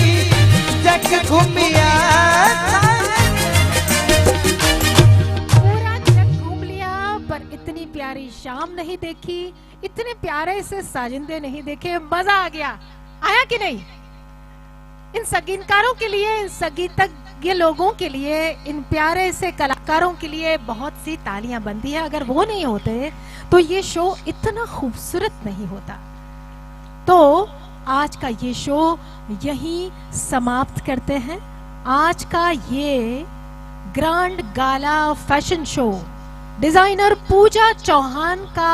जग घूमिया पूरा जग घूम लिया पर इतनी प्यारी शाम नहीं देखी, इतने प्यारे से साजिंदे नहीं देखे। मजा आ गया, आया कि नहीं? इन संगीतकारों के लिए, इन संगीतज्ञ लोगों के लिए, इन प्यारे से कलाकारों के लिए बहुत सी तालियां बनती है। अगर वो नहीं होते तो ये शो इतना खूबसूरत नहीं होता। तो आज का ये शो यहीं समाप्त करते हैं। आज का ये ग्रैंड गाला फैशन शो डिजाइनर पूजा चौहान का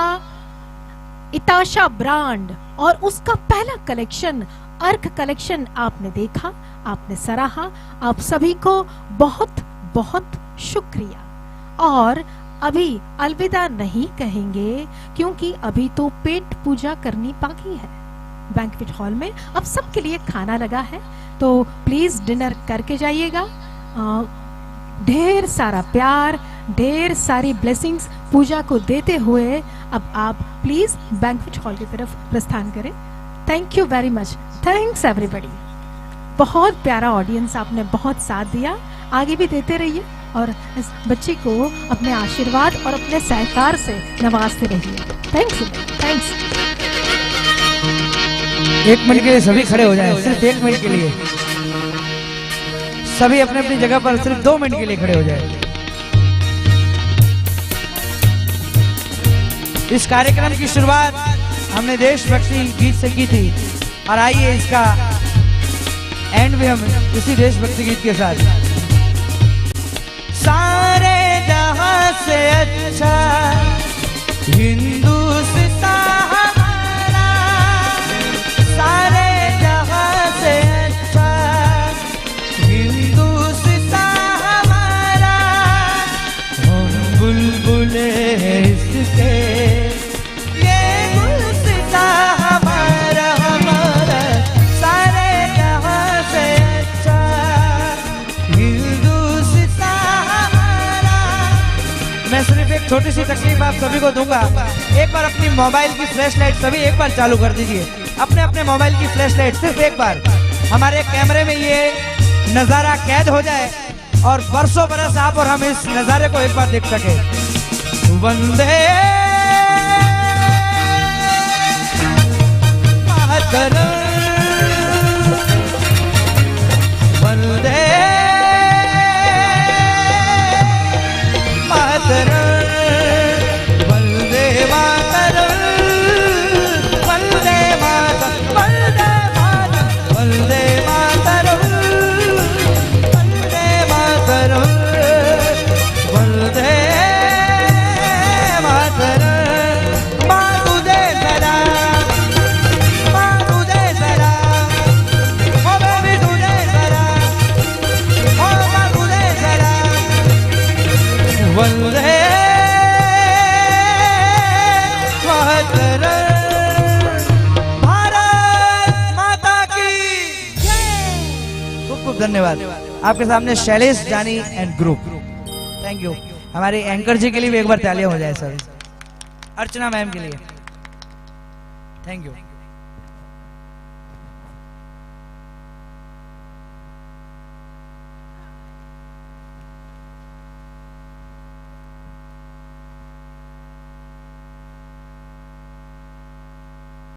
इताशा ब्रांड और उसका पहला कलेक्शन अर्क कलेक्शन आपने देखा, आपने सराहा। आप सभी को बहुत बहुत शुक्रिया। और अभी अलविदा नहीं कहेंगे क्योंकि अभी तो पेट पूजा करनी बाकी है बैंक्वेट हॉल में। अब सबके लिए खाना लगा है तो प्लीज डिनर करके जाइएगा। ढेर सारा प्यार, ढेर सारी ब्लेसिंग्स पूजा को देते हुए अब आप प्लीज बैंक्वेट हॉल की तरफ प्रस्थान करें। Thank you very much, thanks everybody. बहुत प्यारा ऑडियंस, आपने बहुत साथ दिया, आगे भी देते रहिए और इस बच्चे को अपने आशीर्वाद और अपने सहकार से नवाजते रहिए। Thanks, thanks. 1 मिनट के लिए सभी खड़े हो जाएं, सिर्फ 1 मिनट के लिए सभी अपने अपनी जगह पर सिर्फ 2 मिनट के लिए खड़े हो जाएं। इस कार्यक्रम की शुरुआत हमने देशभक्ति गीत से की थी और आइए इसका एंड भी हम इसी देशभक्ति गीत के साथ। सारे जहां से अच्छा हिंदुस्तान हमारा, सारे जहां से अच्छा हिंदुस्तान हमारा, हम बुलबुले हैं इसके, छोटी सी तकलीफ आप सभी को दूंगा। एक बार अपनी मोबाइल की फ्लैश लाइट सभी एक बार चालू कर दीजिए, अपने अपने मोबाइल की फ्लैश लाइट सिर्फ एक बार हमारे कैमरे में ये नजारा कैद हो जाए और बरसों बरस आप और हम इस नजारे को एक बार देख सके। वंदे मातरम, वंदे मातरम, धन्यवाद। आपके सामने शैलेश जानी एंड ग्रुप, थैंक यू। हमारे एंकर जी के लिए भी एक बार तालियां हो जाए सर, अर्चना मैम के लिए, थैंक यू।